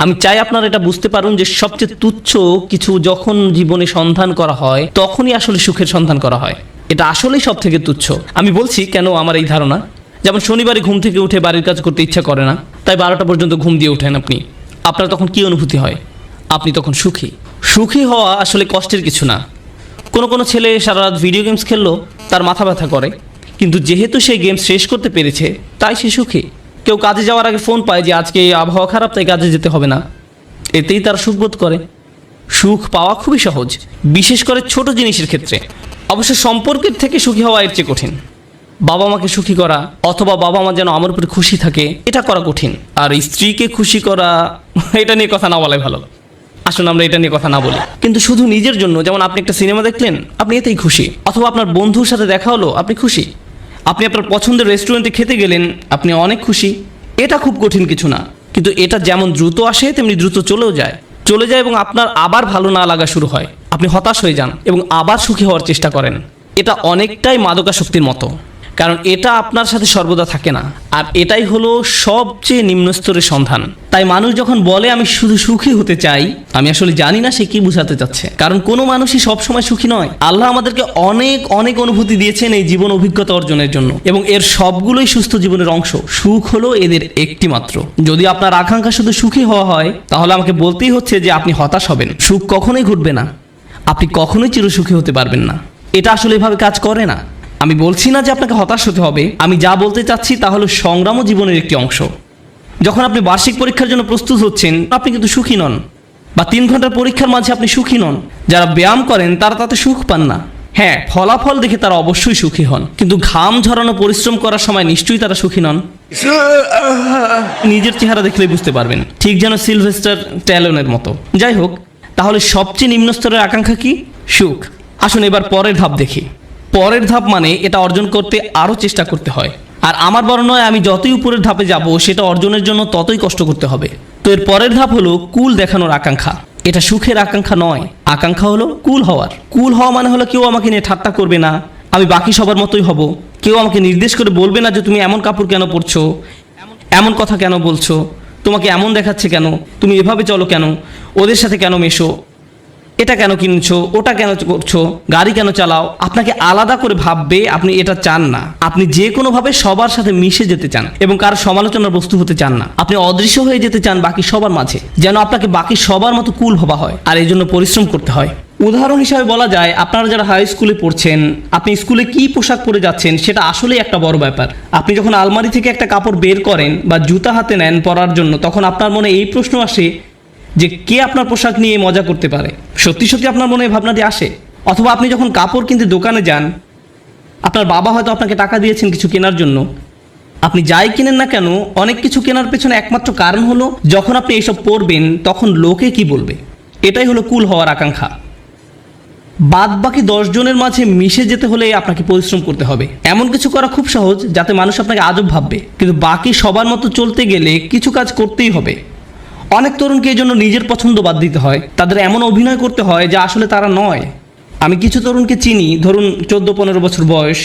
আমি চাই আপনারা এটা বুঝতে পারুন যে সবচেয়ে তুচ্ছ কিছু যখন জীবনে সন্ধান করা হয় তখনই আসলে সুখের সন্ধান করা হয়। এটা আসলেই সব থেকে তুচ্ছ। আমি বলছি কেন আমার এই ধারণা। যেমন শনিবারে ঘুম থেকে উঠে বাড়ির কাজ করতে ইচ্ছা করে না, তাই 12টা পর্যন্ত ঘুম দিয়ে ওঠেন আপনি। আপনার তখন কি অনুভূতি হয়? আপনি তখন সুখী। সুখী হওয়া আসলে কষ্টের কিছু না। কোনো ছেলে সারা রাত ভিডিও গেমস খেললো, তার মাথা ব্যথা করে, কিন্তু যেহেতু সে গেম শেষ করতে পেরেছে তাই সে সুখী। কেউ কাজে যাওয়ার আগে ফোন পায় যে আজকে আবহাওয়া খারাপ তাই কাজে যেতে হবে না, এতেই তারা সুখবোধ করে। সুখ পাওয়া খুবই সহজ, বিশেষ করে ছোট জিনিসের ক্ষেত্রে। অবশ্য সম্পর্কের থেকে সুখী হওয়া এর চেয়ে কঠিন। বাবা মাকে সুখী করা অথবা বাবা মা যেন আমার উপরে খুশি থাকে, এটা করা কঠিন। আর স্ত্রীকে খুশি করা, এটা নিয়ে কথা না বলাই ভালো। আসুন আমরা এটা নিয়ে কথা না বলি, কিন্তু শুধু নিজের জন্য। যেমন আপনি একটা সিনেমা দেখলেন, আপনি এতেই খুশি। অথবা আপনার বন্ধুর সাথে দেখা হলো, আপনি খুশি। আপনি আপনার পছন্দের রেস্টুরেন্টে খেতে গেলেন, আপনি অনেক খুশি। এটা খুব কঠিন কিছু না, কিন্তু এটা যেমন দ্রুত আসে তেমনি দ্রুত চলেও যায় এবং আপনার আবার ভালো না লাগা শুরু হয়। আপনি হতাশ হয়ে যান এবং আবার সুখী হওয়ার চেষ্টা করেন। এটা অনেকটাই মাদকাসক্তির মতো, কারণ এটা আপনার সাথে সর্বদা থাকে না। আর এটাই হলো সবচেয়ে নিম্ন স্তরের সন্ধান। তাই মানুষ যখন বলে আমি শুধু সুখী হতে চাই, আমি আসলে জানি না সে কি বোঝাতে চাচ্ছে। কারণ কোনো মানুষই সবসময় সুখী নয়। আল্লাহ আমাদেরকে অনেক অনেক অনুভূতি দিয়েছেন এই জীবন অভিজ্ঞতা অর্জনের জন্য, এবং এর সবগুলোই সুস্থ জীবনের অংশ। সুখ হলো এদের একটি মাত্র। যদি আপনার আকাঙ্ক্ষা শুধু সুখী হওয়া হয়, তাহলে আমাকে বলতেই হচ্ছে যে আপনি হতাশ হবেন। সুখ কখনোই ঘটবে না, আপনি কখনোই চিরসুখী হতে পারবেন না। এটা আসলে এভাবে কাজ করে না। আমি বলছি না যে আপনাকে হতাশ হতে হবে। আমি যা বলতে চাচ্ছি তা হলো সংগ্রামও জীবনের একটি অংশ। যখন আপনি বার্ষিক পরীক্ষার জন্য প্রস্তুত হচ্ছেন, আপনি কিন্তু সুখী নন। বা 3 ঘন্টার পরীক্ষার মাঝে আপনি সুখী নন। যারা ব্যায়াম করেন তারা তাতে সুখ পান না। হ্যাঁ, ফলাফল দেখে তারা অবশ্যই সুখী হন, কিন্তু ঘাম ঝরানো পরিশ্রম করার সময় নিশ্চয়ই তারা সুখী নন। নিজের চেহারা দেখলেই বুঝতে পারবেন, ঠিক যেন সিলভেস্টার স্ট্যালোনের মতো। যাই হোক, তাহলে সবচেয়ে নিম্ন স্তরের আকাঙ্ক্ষা কি? সুখ। আসুন এবার পরের ধাপ দেখি। পরের ধাপ মানে এটা অর্জন করতে আরও চেষ্টা করতে হয়। আর আমার বর্ণ হয়, আমি যতই উপরের ধাপে যাব সেটা অর্জনের জন্য ততই কষ্ট করতে হবে। তো এর পরের ধাপ হলো কুল দেখানোর আকাঙ্ক্ষা। এটা সুখের আকাঙ্ক্ষা নয়, আকাঙ্ক্ষা হলো কুল হওয়ার। কুল হওয়া মানে হলো কেউ আমাকে নিয়ে ঠাট্টা করবে না, আমি বাকি সবার মতোই হব। কেউ আমাকে নির্দেশ করে বলবে না যে তুমি এমন কাপড় কেন পরছো, এমন কথা কেন বলছো, তোমাকে এমন দেখাচ্ছে কেন, তুমি এভাবে চলো কেন, ওদের সাথে কেন মেশো, এটা কেন কিনছো, ওটা কেন করছো, গাড়ি কেন চালাও। আপনাকে আলাদা করে ভাববে, আপনি এটা চান না। আপনি যে কোনোভাবে সবার সাথে মিশে যেতে চান এবং কারো সমালোচনার বস্তু হতে চান না। আপনি অদৃশ্য হয়ে যেতে চান বাকি সবার মাঝে, যেন আপনাকে বাকি সবার মতো কুল ভাবা হয়। আর এই জন্য পরিশ্রম করতে হয়। উদাহরণ হিসাবে বলা যায়, আপনারা যারা হাই স্কুলে পড়ছেন, আপনি স্কুলে কি পোশাক পরে যাচ্ছেন সেটা আসলেই একটা বড় ব্যাপার। আপনি যখন আলমারি থেকে একটা কাপড় বের করেন বা জুতা হাতে নেন পরার জন্য, তখন আপনার মনে এই প্রশ্ন আসে যে কে আপনার পোশাক নিয়ে মজা করতে পারে। সত্যি সত্যি আপনার মনে এই ভাবনাটি আসে। অথবা আপনি যখন কাপড় কিনতে দোকানে যান, আপনার বাবা হয়তো আপনাকে টাকা দিয়েছেন কিছু কেনার জন্য। আপনি যাই কিনেন না কেন, অনেক কিছু কেনার পেছনে একমাত্র কারণ হলো যখন আপনি এইসব পরবেন তখন লোকে কি বলবে। এটাই হলো কুল হওয়ার আকাঙ্ক্ষা। বাদ বাকি 10 জনের মাঝে মিশে যেতে হলে আপনাকে পরিশ্রম করতে হবে। এমন কিছু করা খুব সহজ যাতে মানুষ আপনাকে আজব ভাববে, কিন্তু বাকি সবার মতো চলতে গেলে কিছু কাজ করতেই হবে। অনেক তরুণকে এই জন্য নিজের পছন্দ বাদ দিতে হয়, তাদের এমন অভিনয় করতে হয় যা আসলে তারা নয়। আমি কিছু তরুণকে চিনি, ধরুন 14-15 বছর বয়স।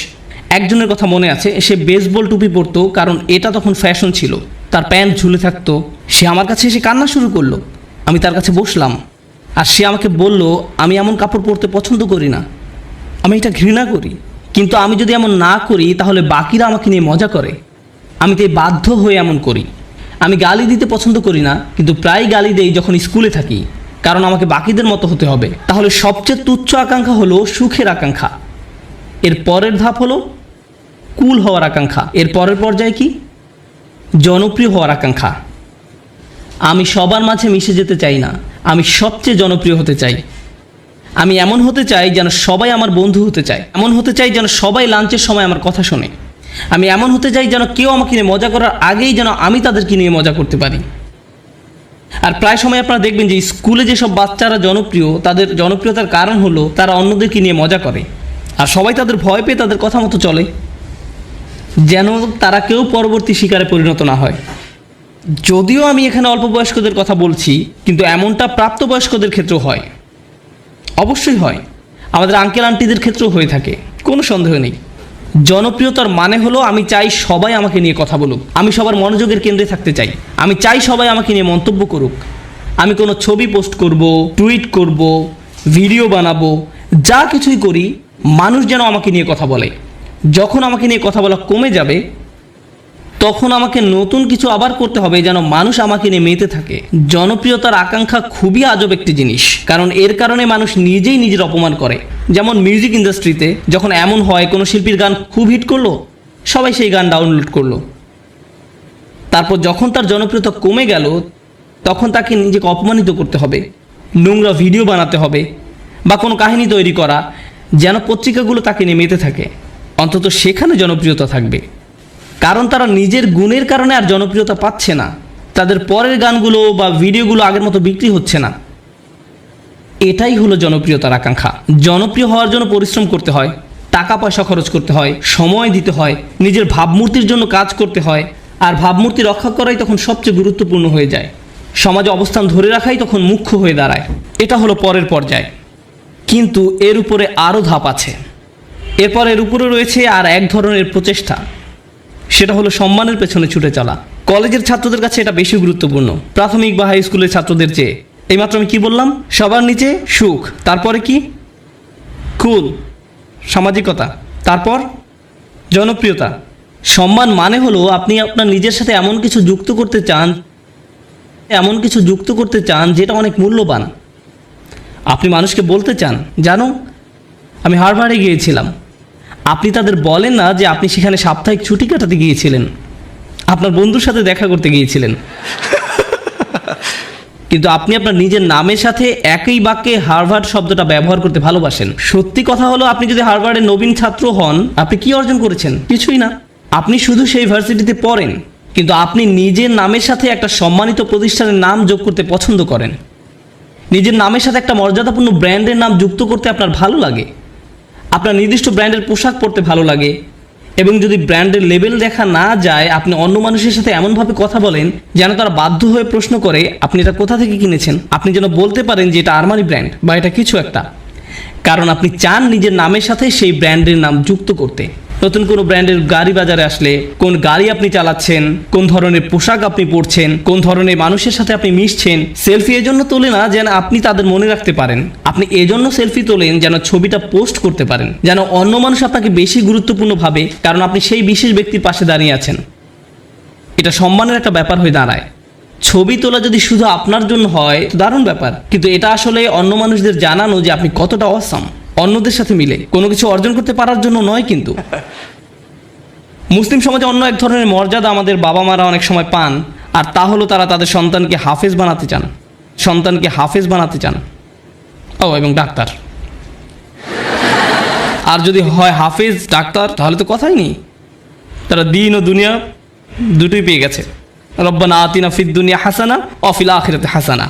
একজনের কথা মনে আছে, সে বেসবল টুপি পরতো কারণ এটা তখন ফ্যাশন ছিল। তার প্যান্ট ঝুলে থাকতো। সে আমার কাছে এসে কান্না শুরু করলো। আমি তার কাছে বসলাম, আর সে আমাকে বলল, আমি এমন কাপড় পরতে পছন্দ করি না, আমি এটা ঘৃণা করি। কিন্তু আমি যদি এমন না করি তাহলে বাকিরা আমাকে নিয়ে মজা করে। আমি তাই বাধ্য হয়ে এমন করি। আমি গালি দিতে পছন্দ করি না, কিন্তু প্রায় গালি দেই যখন স্কুলে থাকি, কারণ আমাকে বাকিদের মতো হতে হবে। তাহলে সবচেয়ে তুচ্ছ আকাঙ্ক্ষা হলো সুখের আকাঙ্ক্ষা। এর পরের ধাপ হলো কুল হওয়ার আকাঙ্ক্ষা। এর পরের পর্যায়ে কি? জনপ্রিয় হওয়ার আকাঙ্ক্ষা। আমি সবার মাঝে মিশে যেতে চাই না, আমি সবচেয়ে জনপ্রিয় হতে চাই। আমি এমন হতে চাই যেন সবাই আমার বন্ধু হতে চায়। এমন হতে চাই যেন সবাই লাঞ্চের সময় আমার কথা শোনে। আমি এমন হতে চাই যেন কেউ আমাকে নিয়ে মজা করার আগেই যেন আমি তাদেরকে নিয়ে মজা করতে পারি। আর প্রায় সময় আপনারা দেখবেন যে স্কুলে যেসব বাচ্চারা জনপ্রিয়, তাদের জনপ্রিয়তার কারণ হলো তারা অন্যদেরকে নিয়ে মজা করে, আর সবাই তাদের ভয় পেয়ে তাদের কথা মতো চলে, যেন তারা কেউ পরবর্তী শিকারে পরিণত না হয়। যদিও আমি এখানে অল্প বয়স্কদের কথা বলছি, কিন্তু এমনটা প্রাপ্তবয়স্কদের ক্ষেত্রেও হয়। অবশ্যই হয়, আমাদের আঙ্কেল আন্টিদের ক্ষেত্রেও হয়ে থাকে, কোনো সন্দেহ নেই। জনপ্রিয়তার মানে হলো আমি চাই সবাই আমাকে নিয়ে কথা বলুক, আমি সবার মনোযোগের কেন্দ্রে থাকতে চাই, আমি চাই সবাই আমাকে নিয়ে মন্তব্য করুক। আমি কোনো ছবি পোস্ট করব, টুইট করব, ভিডিও বানাবো, যা কিছুই করি মানুষ যেন আমাকে নিয়ে কথা বলে। যখন আমাকে নিয়ে কথা বলা কমে যাবে তখন আমাকে নতুন কিছু আবার করতে হবে যেন মানুষ আমাকে নিয়ে মেতে থাকে। জনপ্রিয়তার আকাঙ্ক্ষা খুবই আজব একটি জিনিস, কারণ এর কারণে মানুষ নিজেই নিজের অপমান করে। যেমন মিউজিক ইন্ডাস্ট্রিতে যখন এমন হয় কোনো শিল্পীর গান খুব হিট করলো, সবাই সেই গান ডাউনলোড করলো, তারপর যখন তার জনপ্রিয়তা কমে গেল তখন তাকে নিজেকে অপমানিত করতে হবে, নোংরা ভিডিও বানাতে হবে বা কোনো কাহিনী তৈরি করা যেন পত্রিকাগুলো তাকে নিয়ে মেতে থাকে। অন্তত সেখানে জনপ্রিয়তা থাকবে, কারণ তারা নিজের গুণের কারণে আর জনপ্রিয়তা পাচ্ছে না। তাদের পরের গানগুলো বা ভিডিওগুলো আগের মতো বিক্রি হচ্ছে না। এটাই হলো জনপ্রিয়তার আকাঙ্ক্ষা। জনপ্রিয় হওয়ার জন্য পরিশ্রম করতে হয়, টাকা পয়সা খরচ করতে হয়, সময় দিতে হয়, নিজের ভাবমূর্তির জন্য কাজ করতে হয়, আর ভাবমূর্তি রক্ষা করাই তখন সবচেয়ে গুরুত্বপূর্ণ হয়ে যায়। সমাজে অবস্থান ধরে রাখাই তখন মুখ্য হয়ে দাঁড়ায়। এটা হলো পরের পর্যায়, কিন্তু এর উপরে আরও ধাপ আছে। এরপর এর উপরে রয়েছে আর এক ধরনের প্রচেষ্টা, সেটা হলো সম্মানের পেছনে ছুটে চলা। কলেজের ছাত্রদের কাছে এটা বেশি গুরুত্বপূর্ণ প্রাথমিক বা হাই স্কুলের ছাত্রদের চেয়ে। এইমাত্র আমি কি বললাম? সবার নিচে সুখ, তারপরে কি? কুল, সামাজিকতা, তারপর জনপ্রিয়তা। সম্মান মানে হলো আপনি আপনার নিজের সাথে এমন কিছু যুক্ত করতে চান যেটা অনেক মূল্যবান। আপনি মানুষকে বলতে চান, জানো আমি হার্ভার্ডে গিয়েছিলাম। আপনি তাদের বলেন না যে আপনি সেখানে সাপ্তাহিক ছুটি কাটাতে গিয়েছিলেন, আপনার বন্ধুর সাথে দেখা করতে গিয়েছিলেন, কিন্তু আপনি আপনার নিজের নামের সাথে একই বাক্যে হার্ভার্ড শব্দটা ব্যবহার করতে ভালোবাসেন। সত্যি কথা হলো, আপনি যদি হার্ভার্ডের নবীন ছাত্র হন, আপনি কি অর্জন করেছেন? কিছুই না। আপনি শুধু সেই ভার্সিটিতে পড়েন, কিন্তু আপনি নিজের নামের সাথে একটা সম্মানিত প্রতিষ্ঠানের নাম যোগ করতে পছন্দ করেন। নিজের নামের সাথে একটা মর্যাদাপূর্ণ ব্র্যান্ডের নাম যুক্ত করতে আপনার ভালো লাগে। আপনার নির্দিষ্ট ব্র্যান্ডের পোশাক পরতে ভালো লাগে, এবং যদি ব্র্যান্ডের লেবেল দেখা না যায় আপনি অন্য মানুষের সাথে এমনভাবে কথা বলেন যেন তারা বাধ্য হয়ে প্রশ্ন করে আপনি এটা কোথা থেকে কিনেছেন। আপনি যেন বলতে পারেন যে এটা আরমানি ব্র্যান্ড বা এটা কিছু একটা, কারণ আপনি চান নিজের নামের সাথে সেই ব্র্যান্ডের নাম যুক্ত করতে। নতুন কোনো ব্র্যান্ডের গাড়ি বাজারে আসলে কোন গাড়ি আপনি চালাচ্ছেন, কোন ধরনের পোশাক আপনি পরছেন, কোন ধরনের মানুষের সাথে আপনি মিশছেন, সেলফি এজন্য তোলে না যেন আপনি তাদের মনে রাখতে পারেন। আপনি এজন্য সেলফি তোলেন যেন ছবিটা পোস্ট করতে পারেন, যেন অন্য মানুষ আপনাকে বেশি গুরুত্বপূর্ণ ভাবে, কারণ আপনি সেই বিশেষ ব্যক্তির পাশে দাঁড়িয়ে আছেন। এটা সম্মানের একটা ব্যাপার হয়ে দাঁড়ায়। ছবি তোলা যদি শুধু আপনার জন্য হয় দারুণ ব্যাপার, কিন্তু এটা আসলে অন্য মানুষদের জানানো যে আপনি কতটা অসাম, অন্যদের সাথে মিলে কোনো কিছু অর্জন করতে পারার জন্য নয়। কিন্তু মুসলিম সমাজে অন্য এক ধরনের মর্যাদা আমাদের বাবা মারা অনেক সময় পান, আর তা হলো তারা তাদের সন্তানকে হাফেজ বানাতে চান। ও, এবং ডাক্তার। আর যদি হয় হাফেজ ডাক্তার তাহলে তো কথাই নেই, তারা দিন ও দুনিয়া দুটোই পেয়ে গেছে। রব্বানা আতিনা ফিদ দুনিয়া হাসানা ওয়া ফিল আখিরাতি হাসানা,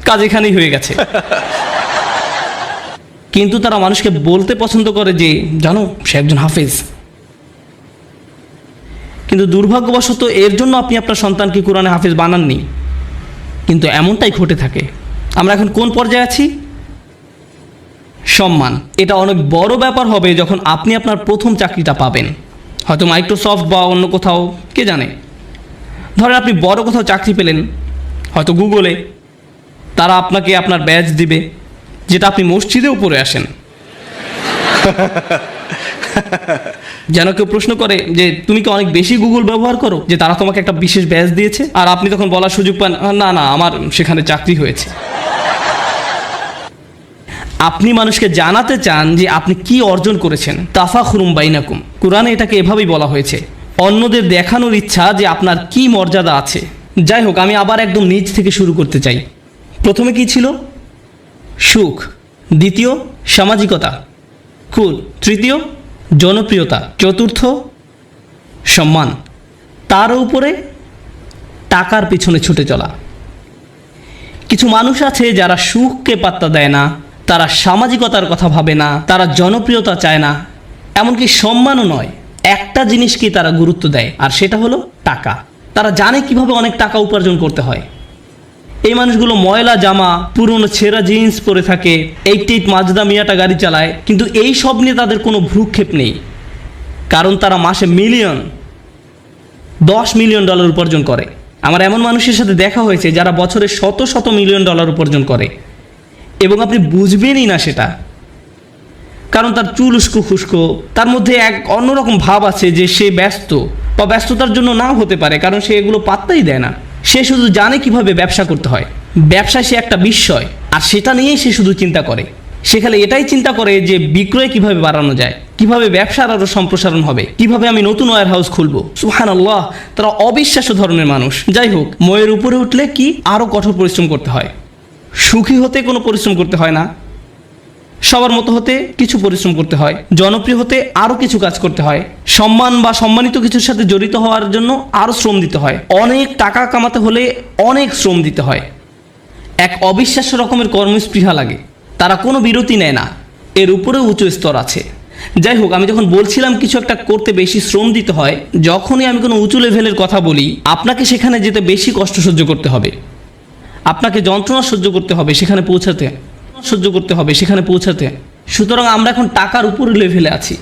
কাজ এখানেই হয়ে গেছে। কিন্তু তারা মানুষকে বলতে পছন্দ করে যে জানো সে একজন হাফেজ। কিন্তু দুর্ভাগ্যবশত এর জন্য আপনি আপনার সন্তানকে কোরআনে হাফেজ বানাননি, কিন্তু এমনটাই ঘটে থাকে। আমরা এখন কোন পর্যায়ে আছি? সম্মান। এটা অনেক বড় ব্যাপার হবে যখন আপনি আপনার প্রথম চাকরিটা পাবেন, হয়তো মাইক্রোসফট বা অন্য কোথাও, কে জানে। ধরেন আপনি বড় কোথাও চাকরি পেলেন, হয়তো গুগলে। তারা আপনাকে আপনার ব্যাজ দিবে, যেটা আপনি মসজিদেও পরে আসেন। যেন কেউ প্রশ্ন করে যে তুমি কি অনেক বেশি গুগল ব্যবহার করো যে তারা তোমাকে একটা বিশেষ ব্যাজ দিয়েছে, আর আপনি তখন বলার সুযোগ পান না না আমার সেখানে চাকরি হয়েছে। আপনি মানুষকে জানাতে চান যে আপনি কি অর্জন করেছেন। তাফাখুরুম বাইনাকুম, কুরআনে এটাকে এভাবেই বলা হয়েছে। অন্যদের দেখানোর ইচ্ছা যে আপনার কি মর্যাদা আছে। যাই হোক, আমি আবার একদম নিচ থেকে শুরু করতে চাই। প্রথমে কি ছিল? সুখ। দ্বিতীয় সামাজিকতা, কুল। তৃতীয় জনপ্রিয়তা। চতুর্থ সম্মান। তার উপরে টাকার পিছনে ছুটে চলা। কিছু মানুষ আছে যারা সুখকে পাত্তা দেয় না, তারা সামাজিকতার কথা ভাবে না, তারা জনপ্রিয়তা চায় না, এমনকি সম্মানও নয়। একটা জিনিসকে তারা গুরুত্ব দেয়, আর সেটা হলো টাকা। তারা জানে কিভাবে অনেক টাকা উপার্জন করতে হয়। এই মানুষগুলো ময়লা জামা, পুরনো ছেঁড়া জিন্স পরে থাকে, 88 মাজদা মিয়াটা গাড়ি চালায়, কিন্তু এই সব নিয়ে তাদের কোনো ভ্রুক্ষেপ নেই, কারণ তারা মাসে $10 মিলিয়ন উপার্জন করে। আমার এমন মানুষের সাথে দেখা হয়েছে যারা বছরে শত শত মিলিয়ন ডলার উপার্জন করে এবং আপনি বুঝবেনই না সেটা, কারণ তার চুল উস্কো খুস্কো, তার মধ্যে এক অন্যরকম ভাব আছে যে সে ব্যস্ত, বা ব্যস্ততার জন্য নাও হতে পারে, কারণ সে এগুলো পাত্তাই দেয় না। সে শুধু জানে কিভাবে ব্যবসা করতে হয়, ব্যবসায় সে একটা বিস্ময়, আর সেটা নিয়েই সে শুধু চিন্তা করে। সে খালি এটাই চিন্তা করে যে বিক্রয় কিভাবে বাড়ানো যায়, কিভাবে ব্যবসার আরও সম্প্রসারণ হবে, কিভাবে আমি নতুন ওয়্যার হাউস খুলবো। সুবহানাল্লাহ, তারা অবিশ্বাস্য ধরনের মানুষ। যাই হোক, ময়ের উপরে উঠলে কি আরও কঠোর পরিশ্রম করতে হয়। সুখী হতে কোনো পরিশ্রম করতে হয় না, সবার মতো হতে কিছু পরিশ্রম করতে হয়, জনপ্রিয় হতে আরও কিছু কাজ করতে হয়, সম্মান বা সম্মানিত কিছুর সাথে জড়িত হওয়ার জন্য আরও শ্রম দিতে হয়, অনেক টাকা কামাতে হলে অনেক শ্রম দিতে হয়। এক অবিশ্বাস্য রকমের কর্মস্পৃহা লাগে, তারা কোনো বিরতি নেয় না, এর উপরেও উঁচু স্তর আছে। যাই হোক, আমি যখন বলছিলাম কিছু একটা করতে বেশি শ্রম দিতে হয়, যখনই আমি কোনো উঁচু লেভেলের কথা বলি, আপনাকে সেখানে যেতে বেশি কষ্ট সহ্য করতে হবে, আপনাকে যন্ত্রণা সহ্য করতে হবে সেখানে পৌঁছাতে। সুতরাং আমরা এখন টাকার উপরে লেভেলে আছি,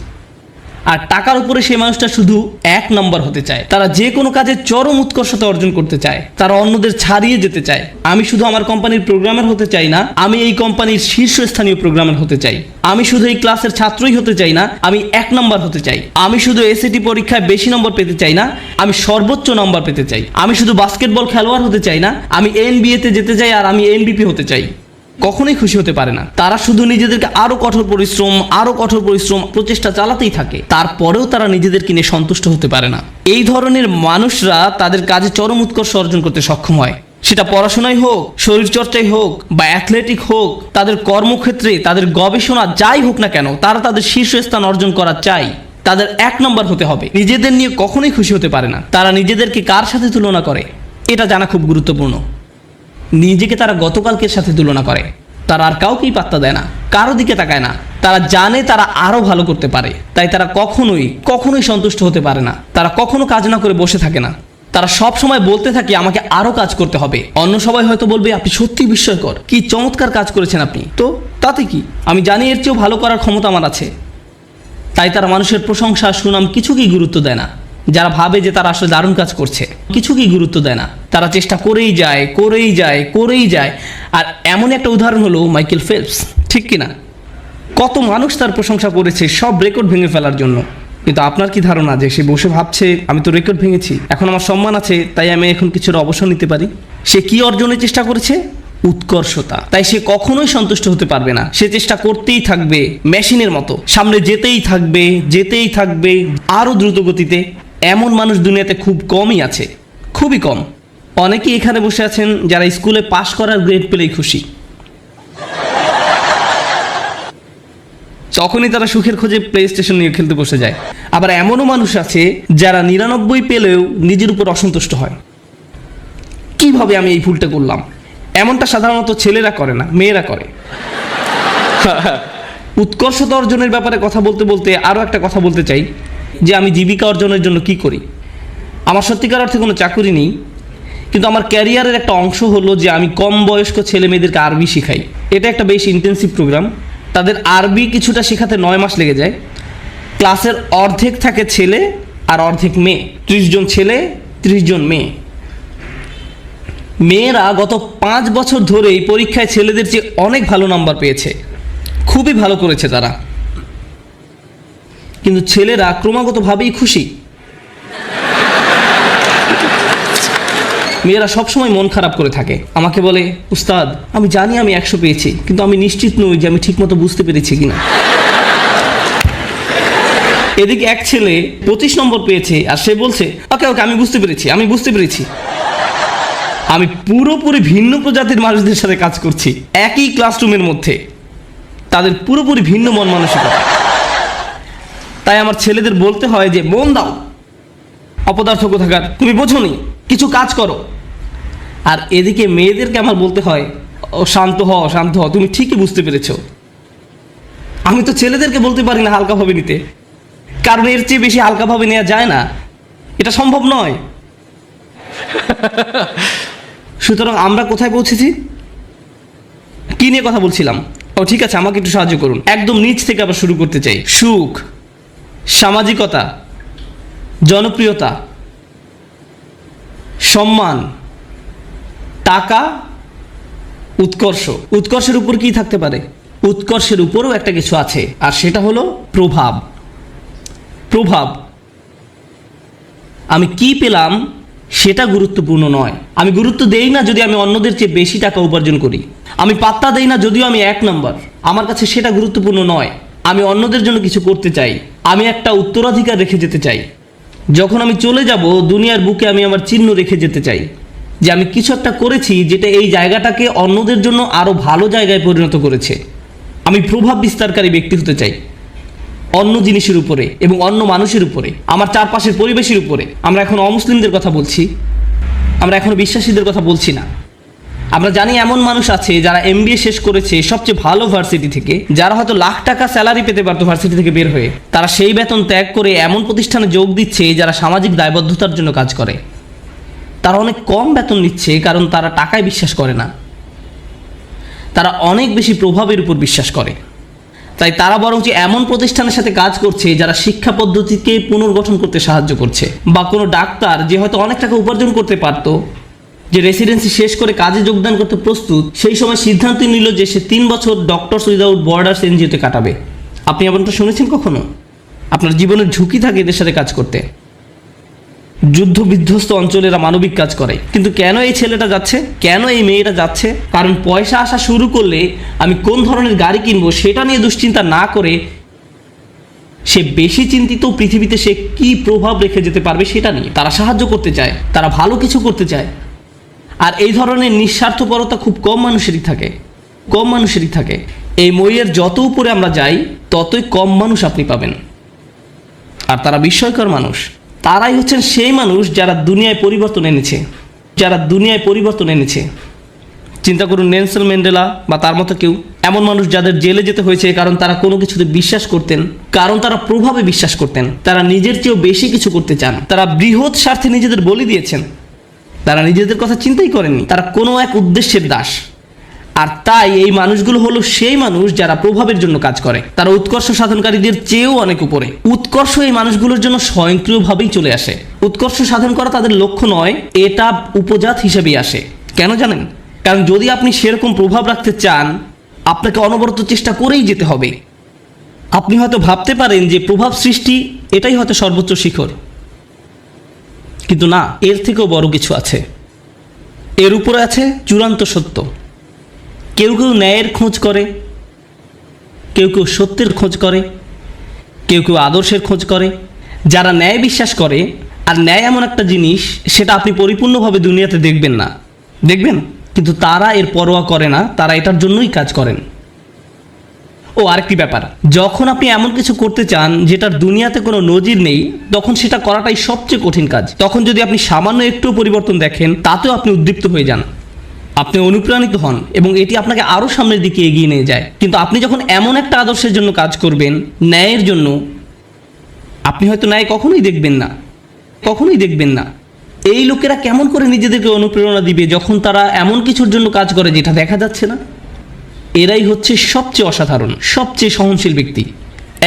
আর টাকার উপরে সেই মানুষটা শুধু 1 নম্বর হতে চায়। তারা যে কোনো কাজে চরম উৎকর্ষতা অর্জন করতে চায়, তারা অন্যদের ছাড়িয়ে যেতে চায়। আমি শুধু আমার কোম্পানির প্রোগ্রামার হতে চাই না, আমি এই কোম্পানির শীর্ষস্থানীয় প্রোগ্রামার হতে চাই। আমি শুধু এই ক্লাসের ছাত্রই হতে চাই না, আমি 1 নম্বর হতে চাই। আমি শুধু এসএটি পরীক্ষায় বেশি নম্বর পেতে চাই না, আমি সর্বোচ্চ নম্বর পেতে চাই। আমি শুধু বাস্কেটবল খেলোয়াড় হতে চাই না, আমি এনবিএতে যেতে চাই, আর আমি এমভিপি হতে চাই। কখনোই খুশি হতে পারে না। তারা শুধু নিজেদেরকে আরো কঠোর পরিশ্রম প্রচেষ্টা চালাতেই থাকে, তারপরেও তারা নিজেদেরকে নিয়ে সন্তুষ্ট হতে পারে না। এই ধরনের মানুষরা তাদের কাজে চরম উৎকর্ষ অর্জন করতে সক্ষম হয়, সেটা পড়াশোনাই হোক, শরীরচর্চাই হোক, বা অ্যাথলেটিক হোক, তাদের কর্মক্ষেত্রে, তাদের গবেষণা যাই হোক না কেন, তারা তাদের শীর্ষস্থান অর্জন করা চাই। তাদের 1 নম্বর হতে হবে। নিজেদের নিয়ে কখনোই খুশি হতে পারে না। তারা নিজেদেরকে কার সাথে তুলনা করে এটা জানা খুব গুরুত্বপূর্ণ। নিজেকে তারা গতকালকের সাথে তুলনা করে, তারা আর কাউকেই পাত্তা দেয় না, কারো দিকে তাকায় না। তারা জানে তারা আরো ভালো করতে পারে, তাই তারা কখনোই সন্তুষ্ট হতে পারে না। তারা কখনো কাজ না করে বসে থাকে না, তারা সব সময় বলতে থাকে আমাকে আরো কাজ করতে হবে। অন্য সবাই হয়তো বলবে আপনি সত্যি বিস্ময়কর, কি চমৎকার কাজ করেছেন আপনি, তো তাতে কি, আমি জানি এর চেয়েও ভালো করার ক্ষমতা আমার আছে। তাই তারা মানুষের প্রশংসা, সুনাম কিছুকেই গুরুত্ব দেয় না। যারা ভাবে যে তারা আসলে দারুণ কাজ করছে, কিছুকেই গুরুত্ব দেয় না। তারা চেষ্টা করেই যায়। আর এমন একটা উদাহরণ হলো মাইকেল ফেলপস, ঠিক কিনা? কত মানুষ তার প্রশংসা করেছে সব রেকর্ড ভেঙে ফেলার জন্য, কিন্তু আপনার কি ধারণা যে সে বসে ভাবছে আমি তো রেকর্ড ভেঙেছি, এখন আমার সম্মান আছে, তাই আমি এখন কিছুটা অবসর নিতে পারি? সে কি অর্জনের চেষ্টা করেছে? উৎকর্ষতা। তাই সে কখনোই সন্তুষ্ট হতে পারবে না, সে চেষ্টা করতেই থাকবে মেশিনের মতো, সামনে যেতেই থাকবে আরো দ্রুত গতিতে। এমন মানুষ দুনিয়াতে খুব কমই আছে, খুবই কম। অনেকেই এখানে বসে আছেন যারা স্কুলে পাশ করার গ্রেড পেলেই খুশি, তখনই তারা সুখের খোঁজে প্লে স্টেশন নিয়ে খেলতে বসে যায়। আবার এমনও মানুষ আছে যারা 99 পেলেও নিজের উপর অসন্তুষ্ট হয়, কিভাবে আমি এই ভুলটা করলাম। এমনটা সাধারণত ছেলেরা করে না, মেয়েরা করে। উৎকর্ষতা অর্জনের ব্যাপারে কথা বলতে আরও একটা কথা বলতে চাই, যে আমি জীবিকা অর্জনের জন্য কি করি। আমার সত্যিকার অর্থে কোনো চাকুরি নেই, কিন্তু আমার ক্যারিয়ারের একটা অংশ হলো যে আমি কম বয়স্ক ছেলে মেয়েদেরকে আরবি শেখাই। এটা একটা বেশ ইন্টেন্সিভ প্রোগ্রাম। তাদের আরবি কিছুটা শেখাতে 9 মাস লেগে যায়। ক্লাসের অর্ধেক থাকে ছেলে আর অর্ধেক মেয়ে, 30 জন ছেলে 30 জন মেয়ে। মেয়েরা গত 5 বছর ধরে এই পরীক্ষায় ছেলেদের চেয়ে অনেক ভালো নাম্বার পেয়েছে, খুবই ভালো করেছে তারা, কিন্তু ছেলেরা ক্রমাগতভাবেই খুশি। মেয়েরা সবসময় মন খারাপ করে থাকে, আমাকে বলে উস্তাদ আমি জানি আমি 100 পেয়েছি, কিন্তু আমি নিশ্চিত নই যে আমি ঠিকমতো বুঝতে পেরেছি কিনা। এদিকে এক ছেলে 25 নম্বর পেয়েছে, আর সে বলছে ওকে আমি বুঝতে পেরেছি। আমি পুরোপুরি ভিন্ন প্রজাতির মানুষদের সাথে কাজ করছি, একই ক্লাসরুমের মধ্যে, তাদের পুরোপুরি ভিন্ন মন মানসিকতা। তাই আমার ছেলেদের বলতে হয় যে মন দাও, অপদার্থ কোথাকার, তুমি বোঝোনি, কিছু কাজ করো। আর এদিকে মেয়েদেরকে আমার বলতে হয় ও শান্ত হও, তুমি ঠিকই বুঝতে পেরেছো। আমি তো ছেলেদেরকে বলতে পারি না হালকাভাবে নিতে, কারণ এর চেয়ে বেশি হালকাভাবে নেওয়া যায় না, এটা সম্ভব নয়। সুতরাং আমরা কোথায় পৌঁছেছি, কি নিয়ে কথা বলছিলাম? ও ঠিক আছে, আমাকে একটু সাহায্য করুন। একদম নিচ থেকে আবার শুরু করতে চাই। সুখ, সামাজিকতা, জনপ্রিয়তা, সম্মান, টাকা, উৎকর্ষ। উৎকর্ষের উপর কি থাকতে পারে? উৎকর্ষের উপরেও একটা কিছু আছে, আর সেটা হলো প্রভাব। প্রভাব, আমি কি পেলাম সেটা গুরুত্বপূর্ণ নয়। আমি গুরুত্ব দেই না যদি আমি অন্যদের চেয়ে বেশি টাকা উপার্জন করি। আমি পাত্তা দেই না যদিও আমি 1 নম্বর। আমার কাছে সেটা গুরুত্বপূর্ণ নয়। আমি অন্যদের জন্য কিছু করতে চাই। আমি একটা উত্তরাধিকার রেখে যেতে চাই। যখন আমি চলে যাব দুনিয়ার বুকে আমি আমার চিহ্ন রেখে যেতে চাই যে আমি কিছু একটা করেছি যেটা এই জায়গাটাকে অন্যদের জন্য আরও ভালো জায়গায় পরিণত করেছে। আমি প্রভাব বিস্তারকারী ব্যক্তি হতে চাই অন্য জিনিসের উপরে এবং অন্য মানুষের উপরে, আমার চারপাশের পরিবেশের উপরে। আমরা এখন অমুসলিমদের কথা বলছি, আমরা এখন বিশ্বাসীদের কথা বলছি না। আমরা জানি এমন মানুষ আছে যারা MBA শেষ করেছে সবচেয়ে ভালো ভার্সিটি থেকে, যারা হয়তো লাখ টাকা স্যালারি পেতে পারতো ভার্সিটি থেকে বের হয়ে, তারা সেই বেতন ত্যাগ করে এমন প্রতিষ্ঠানে যোগ দিচ্ছে যারা সামাজিক দায়বদ্ধতার জন্য কাজ করে। তারা অনেক কম বেতন নিচ্ছে কারণ তারা টাকায় বিশ্বাস করে না, তারা অনেক বেশি প্রভাবের উপর বিশ্বাস করে। তাই তারা বরঞ্চ এমন প্রতিষ্ঠানের সাথে কাজ করছে যারা শিক্ষা পদ্ধতিকে পুনর্গঠন করতে সাহায্য করছে। বা কোনো ডাক্তার যে হয়তো অনেক টাকা উপার্জন করতে পারতো, যে রেসিডেন্সি শেষ করে কাজে যোগদান করতে প্রস্তুত, সেই সময় সিদ্ধান্ত নিল যে সে 3 বছর ডক্টরস উইদাউট বর্ডার্স NGO-তে কাটাবে। আপনি এমনটা শুনেছেন কখনো? আপনার জীবনের ঝুঁকি থাকে এদের সাথে কাজ করতে। যুদ্ধ বিধ্বস্ত অঞ্চলেরা মানবিক কাজ করে, কিন্তু কেন এই ছেলেটা যাচ্ছে, কেন এই মেয়েটা যাচ্ছে? কারণ পয়সা আসা শুরু করলে আমি কোন ধরনের গাড়ি কিনবো সেটা নিয়ে দুশ্চিন্তা না করে সে বেশি চিন্তিত পৃথিবীতে সে কি প্রভাব রেখে যেতে পারবে সেটা নিয়ে। তারা সাহায্য করতে চায়, তারা ভালো কিছু করতে চায়। আর এই ধরনের নিঃস্বার্থপরতা খুব কম মানুষেরই থাকে। এই মইয়ের যত উপরে আমরা যাই ততই কম মানুষ আপনি পাবেন। আর তারা বিস্ময়কর মানুষ। তারাই হচ্ছেন সেই মানুষ যারা দুনিয়ায় পরিবর্তন এনেছে। চিন্তা করুন, নেলসন ম্যান্ডেলা বা তার মতো কেউ, এমন মানুষ যাদের জেলে যেতে হয়েছে কারণ তারা কোনো কিছুতে বিশ্বাস করতেন, কারণ তারা প্রভাবে বিশ্বাস করতেন, তারা নিজের চেয়েও বেশি কিছু করতে চান, তারা বৃহৎ স্বার্থে নিজেদের বলি দিয়েছেন, তারা নিজেদের কথা চিন্তাই করেননি, তারা কোনো এক উদ্দেশ্যের দাস। আর তাই এই মানুষগুলো হলো সেই মানুষ যারা প্রভাবের জন্য কাজ করে। তারা উৎকর্ষ সাধনকারীদের চেয়েও অনেক উপরে। উৎকর্ষ এই মানুষগুলোর জন্য স্বয়ংক্রিয়ভাবেই চলে আসে। উৎকর্ষ সাধন করা তাদের লক্ষ্য নয়, এটা উপজাত হিসেবেই আসে। কেন জানেন? কারণ যদি আপনি সেরকম প্রভাব রাখতে চান, আপনাকে অনবরত চেষ্টা করেই যেতে হবে। আপনি হয়তো ভাবতে পারেন যে প্রভাব সৃষ্টি এটাই হয়তো সর্বোচ্চ শিখর, কিন্তু না, এর থেকেও বড় কিছু আছে। এর উপরে আছে চূড়ান্ত সত্য। কেউ কেউ ন্যায়ের খোঁজ করে, কেউ কেউ সত্যের খোঁজ করে, কেউ কেউ আদর্শের খোঁজ করে। যারা ন্যায় বিশ্বাস করে, আর ন্যায় এমন একটা জিনিস সেটা আপনি পরিপূর্ণভাবে দুনিয়াতে দেখবেন, কিন্তু তারা এর পরোয়া করে না, তারা এটার জন্যই কাজ করেন। ও আরেকটি ব্যাপার, যখন আপনি এমন কিছু করতে চান যেটার দুনিয়াতে কোনো নজির নেই, তখন সেটা করাটাই সবচেয়ে কঠিন কাজ। তখন যদি আপনি সামান্য একটু পরিবর্তন দেখেন, তাতেও আপনি উদ্দীপ্ত হয়ে যান, আপনি অনুপ্রাণিত হন এবং এটি আপনাকে আরও সামনের দিকে এগিয়ে নিয়ে যায়। কিন্তু আপনি যখন এমন একটা আদর্শের জন্য কাজ করবেন, ন্যায়ের জন্য, আপনি হয়তো ন্যায় কখনোই দেখবেন না। এই লোকেরা কেমন করে নিজেদেরকে অনুপ্রেরণা দিবে যখন তারা এমন কিছুর জন্য কাজ করে যেটা দেখা যাচ্ছে না? এরাই হচ্ছে সবচেয়ে অসাধারণ, সবচেয়ে সহনশীল ব্যক্তি।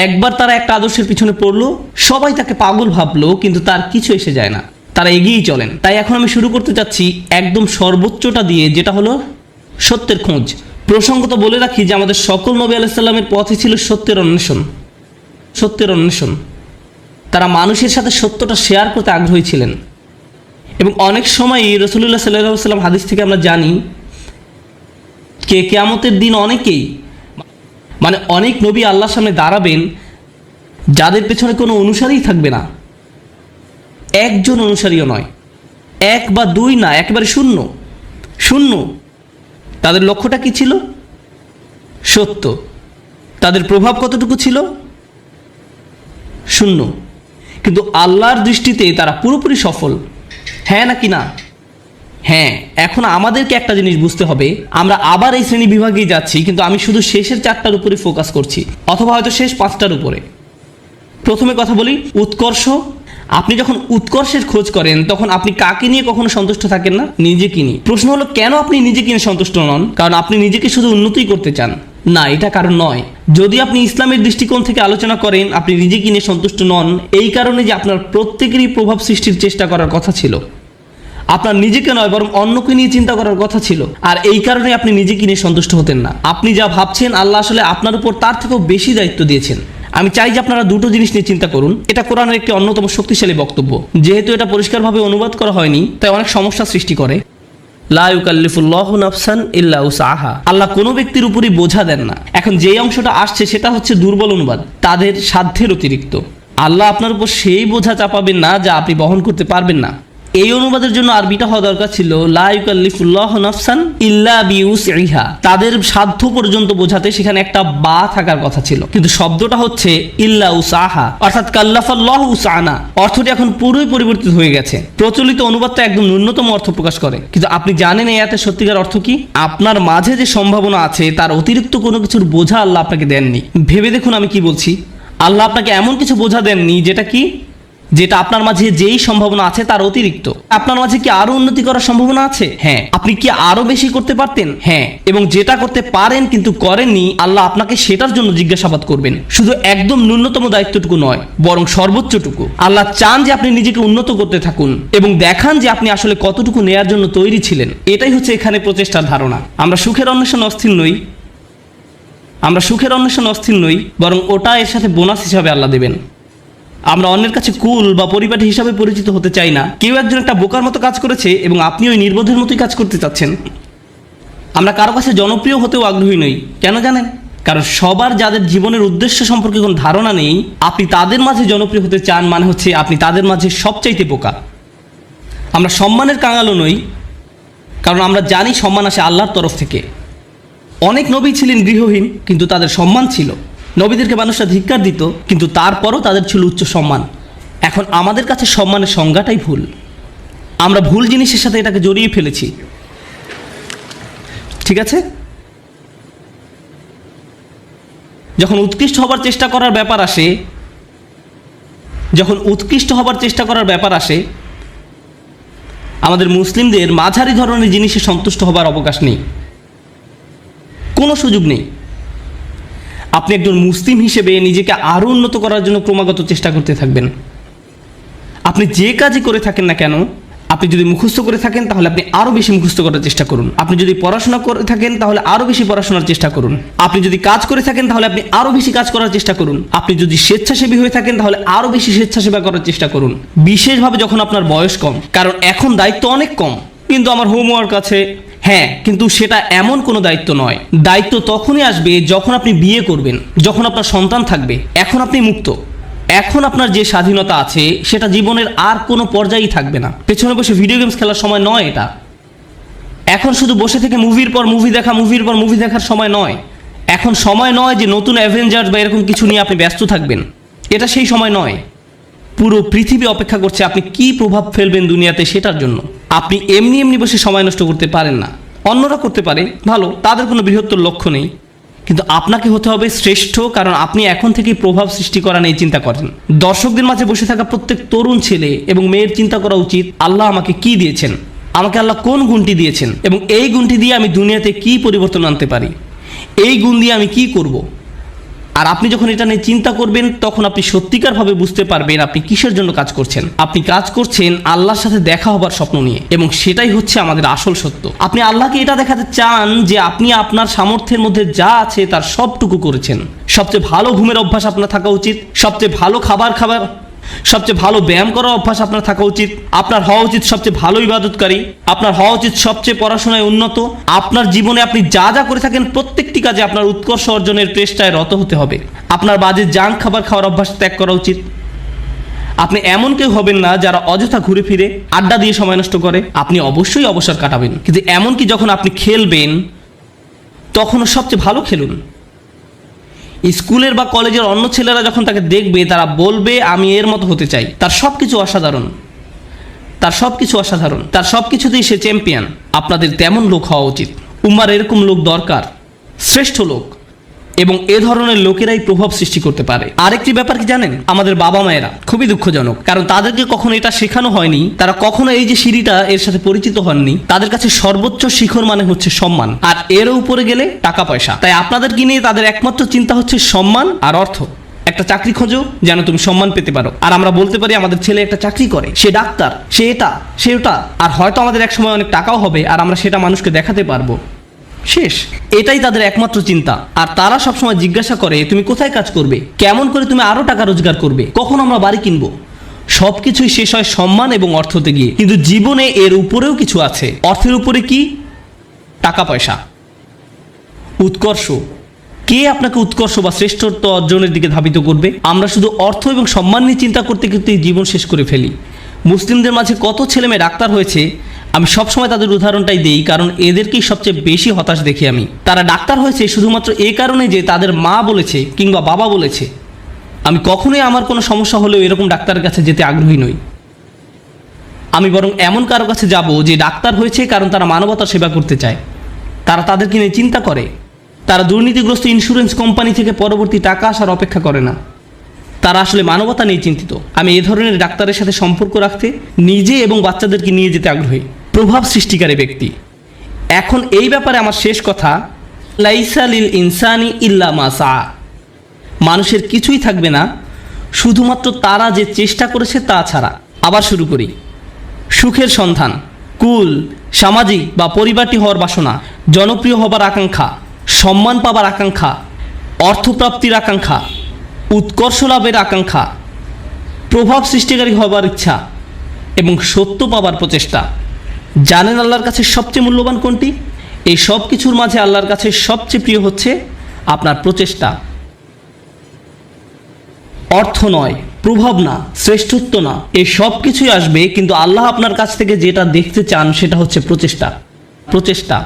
একবার তারা একটা আদর্শের পিছনে পড়লো, সবাই তাকে পাগল ভাবলো, কিন্তু তার কিছু এসে যায় না, তারা এগিয়েই চলেন। তাই এখন আমি শুরু করতে চাচ্ছি একদম সর্বোচ্চটা দিয়ে, যেটা হলো সত্যের খোঁজ। প্রসঙ্গত বলে রাখি যে আমাদের সকল নবী আলাইহিস সালামের পথই ছিল সত্যের অন্বেষণ। তারা মানুষের সাথে সত্যটা শেয়ার করতে আগ্রহী ছিলেন। এবং অনেক সময়ই রাসূলুল্লাহ সাল্লাল্লাহু আলাইহি ওয়াসাল্লাম হাদিস থেকে আমরা জানি কিয়ামতের দিন অনেক নবী আল্লাহর সামনে দাঁড়াবেন যাদের পেছনে কোনো অনুসারীই থাকবে না, একজন অনুসারীও নয়, 1 বা 2 না, একেবারে শূন্য। তাদের লক্ষ্যটা কি ছিল? সত্য। তাদের প্রভাব কতটুকু ছিল? শূন্য। কিন্তু আল্লাহর দৃষ্টিতে তারা পুরোপুরি সফল। হ্যাঁ নাকি না? হ্যাঁ। এখন আমাদেরকে একটা জিনিস বুঝতে হবে, আমরা আবার এই শ্রেণী বিভাগেই যাচ্ছি, কিন্তু আমি শুধু শেষের 4টার উপরে ফোকাস করছি, অথবা হয়তো শেষ 5টার উপরে। প্রথমে কথা বলি উৎকর্ষ। আপনি যখন উৎকর্ষের খোঁজ করেন তখন আপনি কাকে নিয়ে কখনো সন্তুষ্ট থাকেন না? নিজেকে নিয়ে। প্রশ্ন হলো, কেন আপনি নিজেকে নিয়ে সন্তুষ্ট নন? কারণ আপনি নিজেকে শুধু উন্নতিই করতে চান না, এটা কারণ নয়। যদি আপনি ইসলামের দৃষ্টিকোণ থেকে আলোচনা করেন, আপনি নিজেকে নিয়ে সন্তুষ্ট নন এই কারণে যে আপনার প্রত্যেকেরই প্রভাব সৃষ্টির চেষ্টা করার কথা ছিল। আপনার নিজেকে নয় বরং অন্যকে নিয়ে চিন্তা করার কথা ছিল, আর এই কারণে আপনি নিজেকে নিয়ে সন্তুষ্ট হতেন না। আপনি যা ভাবছেন আল্লাহ আসলে আপনার উপর তার থেকেও বেশি দায়িত্ব দিয়েছেন। আমি চাই যে আপনারা দুটো জিনিস নিয়ে চিন্তা করুন। এটা কোরআনের একটি অন্যতম শক্তিশালী বক্তব্য। যেহেতু এটা পরিষ্কারভাবে অনুবাদ করা হয়নি, তাই অনেক সমস্যা সৃষ্টি করে। লা ইউকাল্লিফুল্লাহু নাফসান ইল্লা উসআহা। আল্লাহ কোনো ব্যক্তির উপরই বোঝা দেন না। এখন যেই অংশটা আসছে সেটা হচ্ছে দুর্বল অনুবাদ, তাদের সাধ্যের অতিরিক্ত। আল্লাহ আপনার উপর সেই বোঝা চাপাবেন না যা আপনি বহন করতে পারবেন না। এই অনুবাদের জন্য আরবিটা হওয়া দরকার ছিল লা ইউকাল্লিফুল্লাহু নাফসান ইল্লা বিউসইহা। তাদের সাধ্য পর্যন্ত বোঝাতে সেখানে একটা বা থাকার কথা ছিল, কিন্তু শব্দটা হচ্ছে ইল্লা উসআহা, অর্থাৎ কাল্লাফাল্লাহু উসআনা। অর্থটি এখন পুরোই পরিবর্তিত হয়ে গেছে। প্রচলিত অনুবাদটা একদম ন্যূনতম অর্থ প্রকাশ করে, কিন্তু আপনি জানেন এই আয়াতের সত্যিকার অর্থ কি? আপনার মাঝে যে সম্ভাবনা আছে তার অতিরিক্ত কোনো কিছুর বোঝা আল্লাহ আপনাকে দেননি। ভেবে দেখুন আমি কি বলছি। আল্লাহ আপনাকে এমন কিছু বোঝা দেননি যেটা আপনার মাঝে যেই সম্ভাবনা আছে তার অতিরিক্ত। আপনার মাঝে কি আরো উন্নতি করার সম্ভাবনা আছে? হ্যাঁ। আপনি কি আরো বেশি করতে পারতেন? হ্যাঁ। এবং যেটা করতে পারেন কিন্তু করেননি, আল্লাহ আপনাকে সেটার জন্য জিজ্ঞাসাবাদ করবেন। শুধু একদম ন্যূনতম দায়িত্বটুকু নয়, বরং সর্বোচ্চটুকু। আল্লাহ চান যে আপনি নিজেকে উন্নত করতে থাকুন এবং দেখান যে আপনি আসলে কতটুকু নেয়ার জন্য তৈরি ছিলেন। এটাই হচ্ছে এখানে প্রচেষ্টার ধারণা। আমরা সুখের অন্বেষণে অস্থির নই, বরং ওটা এর সাথে বোনাস হিসাবে আল্লাহ দেবেন। আমরা অন্যের কাছে কুল বা পরিপাটি হিসাবে পরিচিত হতে চাই না। কেউ একজন একটা বোকার মতো কাজ করেছে এবং আপনি ওই নির্বোধের মতোই কাজ করতে চাচ্ছেন। আমরা কারো কাছে জনপ্রিয় হতেও আগ্রহী নই। কেন জানেন? কারণ সবার যাদের জীবনের উদ্দেশ্য সম্পর্কে কোনো ধারণা নেই, আপনি তাদের মাঝে জনপ্রিয় হতে চান মানে হচ্ছে আপনি তাদের মাঝে সবচাইতে বোকা। আমরা সম্মানের কাঙালও নই, কারণ আমরা জানি সম্মান আসে আল্লাহর তরফ থেকে। অনেক নবী ছিলেন গৃহহীন, কিন্তু তাদের সম্মান ছিল। নবীদেরকে মানুষরা ধিক্কার দিত, কিন্তু তারপরও তাদের ছিল উচ্চ সম্মান। এখন আমাদের কাছে সম্মানের সংজ্ঞাটাই ভুল। আমরা ভুল জিনিসের সাথে এটাকে জড়িয়ে ফেলেছি। ঠিক আছে? যখন উৎকৃষ্ট হবার চেষ্টা করার ব্যাপার আসে, আমাদের মুসলিমদের মাঝারি ধরনের জিনিসে সন্তুষ্ট হবার অবকাশ নেই, কোনো সুযোগ নেই। আপনি একজন মুসলিম হিসেবে নিজেকে আরও উন্নত করার জন্য ক্রমাগত চেষ্টা করতে থাকবেন। আপনি যে কাজই করে থাকেন না কেন, আপনি যদি মুখস্থ করে থাকেন তাহলে আপনি আরও বেশি মুখস্থ করার চেষ্টা করুন। আপনি যদি পড়াশোনা করে থাকেন তাহলে আরও বেশি পড়াশোনার চেষ্টা করুন। আপনি যদি কাজ করে থাকেন তাহলে আপনি আরও বেশি কাজ করার চেষ্টা করুন। আপনি যদি স্বেচ্ছাসেবী হয়ে থাকেন তাহলে আরও বেশি স্বেচ্ছাসেবা করার চেষ্টা করুন, বিশেষভাবে যখন আপনার বয়স কম। কারণ এখন দায়িত্ব অনেক কম। কিন্তু আমার হোমওয়ার্ক আছে, হ্যাঁ, কিন্তু সেটা এমন কোনো দায়িত্ব নয়। দায়িত্ব তখনই আসবে যখন আপনি বিয়ে করবেন, যখন আপনার সন্তান থাকবে। এখন আপনি মুক্ত। এখন আপনার যে স্বাধীনতা আছে সেটা জীবনের আর কোনো পর্যায়েই থাকবে না। পেছনে বসে ভিডিও গেমস খেলার সময় নয় এটা। এখন শুধু বসে থেকে মুভির পর মুভি দেখার সময় নয়। এখন সময় নয় যে নতুন অ্যাভেঞ্জার্স বা এরকম কিছু নিয়ে আপনি ব্যস্ত থাকবেন। এটা সেই সময় নয়। পুরো পৃথিবী অপেক্ষা করছে আপনি কি প্রভাব ফেলবেন দুনিয়াতে সেটার জন্য। আপনি এমনি বসে সময় নষ্ট করতে পারেন না। অন্যরা করতে পারে, ভালো, তাদের কোনো বৃহত্তর লক্ষ্য নেই। কিন্তু আপনাকে হতে হবে শ্রেষ্ঠ, কারণ আপনি এখন থেকেই প্রভাব সৃষ্টি করা নিয়ে চিন্তা করেন। দর্শকদের মাঝে বসে থাকা প্রত্যেক তরুণ ছেলে এবং মেয়ের চিন্তা করা উচিত, আল্লাহ আমাকে কি দিয়েছেন, আমাকে আল্লাহ কোন গুণটি দিয়েছেন, এবং এই গুণটি দিয়ে আমি দুনিয়াতে কি পরিবর্তন আনতে পারি, এই গুণ দিয়ে আমি কি করব। আর আপনি যখন এটা নিয়ে চিন্তা করবেন তখন আপনি সত্যিকারভাবে বুঝতে পারবেন আপনি কিসের জন্য কাজ করছেন। আপনি কাজ করছেন আল্লাহর সাথে দেখা হবার স্বপ্ন নিয়ে, এবং সেটাই হচ্ছে আমাদের আসল সত্য। আপনি আল্লাহকে এটা দেখাতে চান যে আপনি আপনার সামর্থ্যের মধ্যে যা আছে তার সবটুকু করেছেন। সবচেয়ে ভালো ঘুমের অভ্যাস আপনার থাকা উচিত, সবচেয়ে ভালো খাবার, সবচেয়ে ভালো ব্যায়াম করার অভ্যাস আপনার থাকা উচিত। আপনার হওয়া উচিত সবচেয়ে ভালো ইবাদতকারী। আপনার হওয়া উচিত সবচেয়ে পড়াশোনায় উন্নত। আপনার জীবনে আপনি যা যা করে থাকেন প্রত্যেকটি কাজে আপনার উৎকর্ষ অর্জনের চেষ্টায় রত হতে হবে। আপনার বাজে জাঙ্ক খাবার খাওয়ার অভ্যাস ত্যাগ করা উচিত। আপনি এমন কেউ হবেন না যারা অযথা ঘুরে ফিরে আড্ডা দিয়ে সময় নষ্ট করে। আপনি অবশ্যই অবসর কাটাবেন, কিন্তু এমনকি যখন আপনি খেলবেন তখনও সবচেয়ে ভালো খেলুন। স্কুলের বা কলেজের অন্য ছেলেরা যখন তাকে দেখবে তারা বলবে আমি এর মতো হতে চাই। তার সব কিছু অসাধারণ, তার সব কিছুতেই সে চ্যাম্পিয়ন। আপনাদের তেমন লোক হওয়া উচিত। উম্মার এরকম লোক দরকার, শ্রেষ্ঠ লোক, এবং এ ধরনের লোকেরাই প্রভাব সৃষ্টি করতে পারে। আরেকটি ব্যাপার কি জানেন, আমাদের বাবা মায়েরা খুবই দুঃখজনক, কারণ তাদেরকে কখনো এটা শেখানো হয়নি। তারা কখনো এই যে সিঁড়িটা এর সাথে পরিচিত হননি। তাদের কাছে সর্বোচ্চ শিখর মানে হচ্ছে সম্মান, আর এর উপরে গেলে টাকা পয়সা। তাই আপনাদেরকে নিয়ে তাদের একমাত্র চিন্তা হচ্ছে সম্মান আর অর্থ। একটা চাকরি খোঁজো যেন তুমি সম্মান পেতে পারো, আর আমরা বলতে পারি আমাদের ছেলে একটা চাকরি করে, সে ডাক্তার, সে এটা সে ওটা, আর হয়তো আমাদের এক সময় অনেক টাকাও হবে আর আমরা সেটা মানুষকে দেখাতে পারবো। শেষ, এটাই তাদের একমাত্র চিন্তা। আর তারা সবসময় জিজ্ঞাসা করে তুমি কোথায় কাজ করবে, কেমন করে তুমি আরো টাকা রোজগার করবে, কখন আমরা বাড়ি কিনবো। সবকিছুই শেষ হয় সম্মান এবং অর্থতে গিয়ে। কিন্তু জীবনে এর উপরেও কিছু আছে। অর্থের উপরে কি? টাকা পয়সা, উৎকর্ষ। কে আপনাকে উৎকর্ষ বা শ্রেষ্ঠত্ব অর্জনের দিকে ধাবিত করবে? আমরা শুধু অর্থ এবং সম্মান নিয়ে চিন্তা করতে করতে জীবন শেষ করে ফেলি। মুসলিমদের মাঝে কত ছেলে মেয়ে ডাক্তার হয়েছে, আমি সবসময় তাদের উদাহরণটাই দিই, কারণ এদেরকেই সবচেয়ে বেশি হতাশ দেখি আমি। তারা ডাক্তার হয়েছে শুধুমাত্র এই কারণে যে তাদের মা বলেছে কিংবা বাবা বলেছে। আমি কখনোই আমার কোনো সমস্যা হলেও এরকম ডাক্তারের কাছে যেতে আগ্রহী নই। আমি বরং এমন কারো কাছে যাব যে ডাক্তার হয়েছে কারণ তারা মানবতার সেবা করতে চায়, তারা তাদেরকে নিয়ে চিন্তা করে, তারা দুর্নীতিগ্রস্ত ইন্স্যুরেন্স কোম্পানি থেকে পরবর্তী টাকা আসার অপেক্ষা করে না, তারা আসলে মানবতা নিয়ে চিন্তিত। আমি এ ধরনের ডাক্তারের সাথে সম্পর্ক রাখতে নিজে এবং বাচ্চাদেরকে নিয়ে যেতে আগ্রহী। প্রভাব সৃষ্টিকারী ব্যক্তি। এখন এই ব্যাপারে আমার শেষ কথা, লাইসা লিল ইনসানি ইল্লা মা সা। মানুষের কিছুই থাকবে না শুধুমাত্র তারা যে চেষ্টা করেছে তা ছাড়া। আবার শুরু করি। সুখের সন্ধান, কুল, সামাজিক বা পরিবারটি হওয়ার বাসনা, জনপ্রিয় হবার আকাঙ্ক্ষা, সম্মান পাবার আকাঙ্ক্ষা, অর্থপ্রাপ্তির আকাঙ্ক্ষা, উৎকর্ষ লাভের আকাঙ্ক্ষা, প্রভাব সৃষ্টিকারী হবার ইচ্ছা এবং সত্য পাবার প্রচেষ্টা। জানেন আল্লাহর কাছে সবচেয়ে মূল্যবান কোনটি? এই সব কিছুর মাঝে আল্লাহর কাছে সবচেয়ে প্রিয় হচ্ছে আপনার প্রচেষ্টা। অর্থ নয়, প্রভাব না, শ্রেষ্ঠত্ব না, এই সব কিছুই আসবে, কিন্তু আল্লাহ আপনার কাছ থেকে যেটা দেখতে চান সেটা হচ্ছে প্রচেষ্টা। প্রচেষ্টা।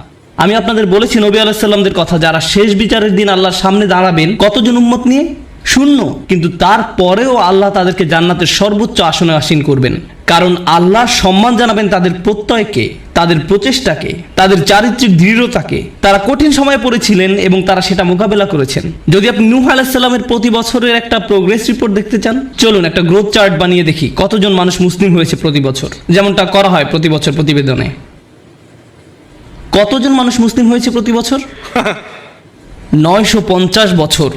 আমি আপনাদের বলেছি নবী আলাইহিস সালামদের কথা, যারা শেষ বিচারের দিন আল্লাহর সামনে দাঁড়াবেন কতজন উম্মত নিয়ে? শূন্য। কিন্তু তারপরেও আল্লাহ তাদেরকে জান্নাতের সর্বোচ্চ আসনে আসীন করবেন, কারণ আল্লাহ সম্মান জানাবেন তাদের প্রত্যয়কে, তাদের প্রচেষ্টাকে, তাদের চারিত্রিক দৃঢ়তাকে। তারা কঠিন সময়ে পড়েছিলেন এবং তারা সেটা মোকাবেলা করেছেন। যদি আপনি নূহ আলাইহিস সালামের প্রতি বছরের একটা প্রোগ্রেস রিপোর্ট দেখতে চান, চলুন একটা গ্রোথ চার্ট বানিয়ে দেখি কতজন মানুষ মুসলিম হয়েছে প্রতি বছর, যেমনটা করা হয় প্রতি বছর প্রতিবেদনে। কতজন মানুষ মুসলিম হয়েছে প্রতি বছর? 950 বছর।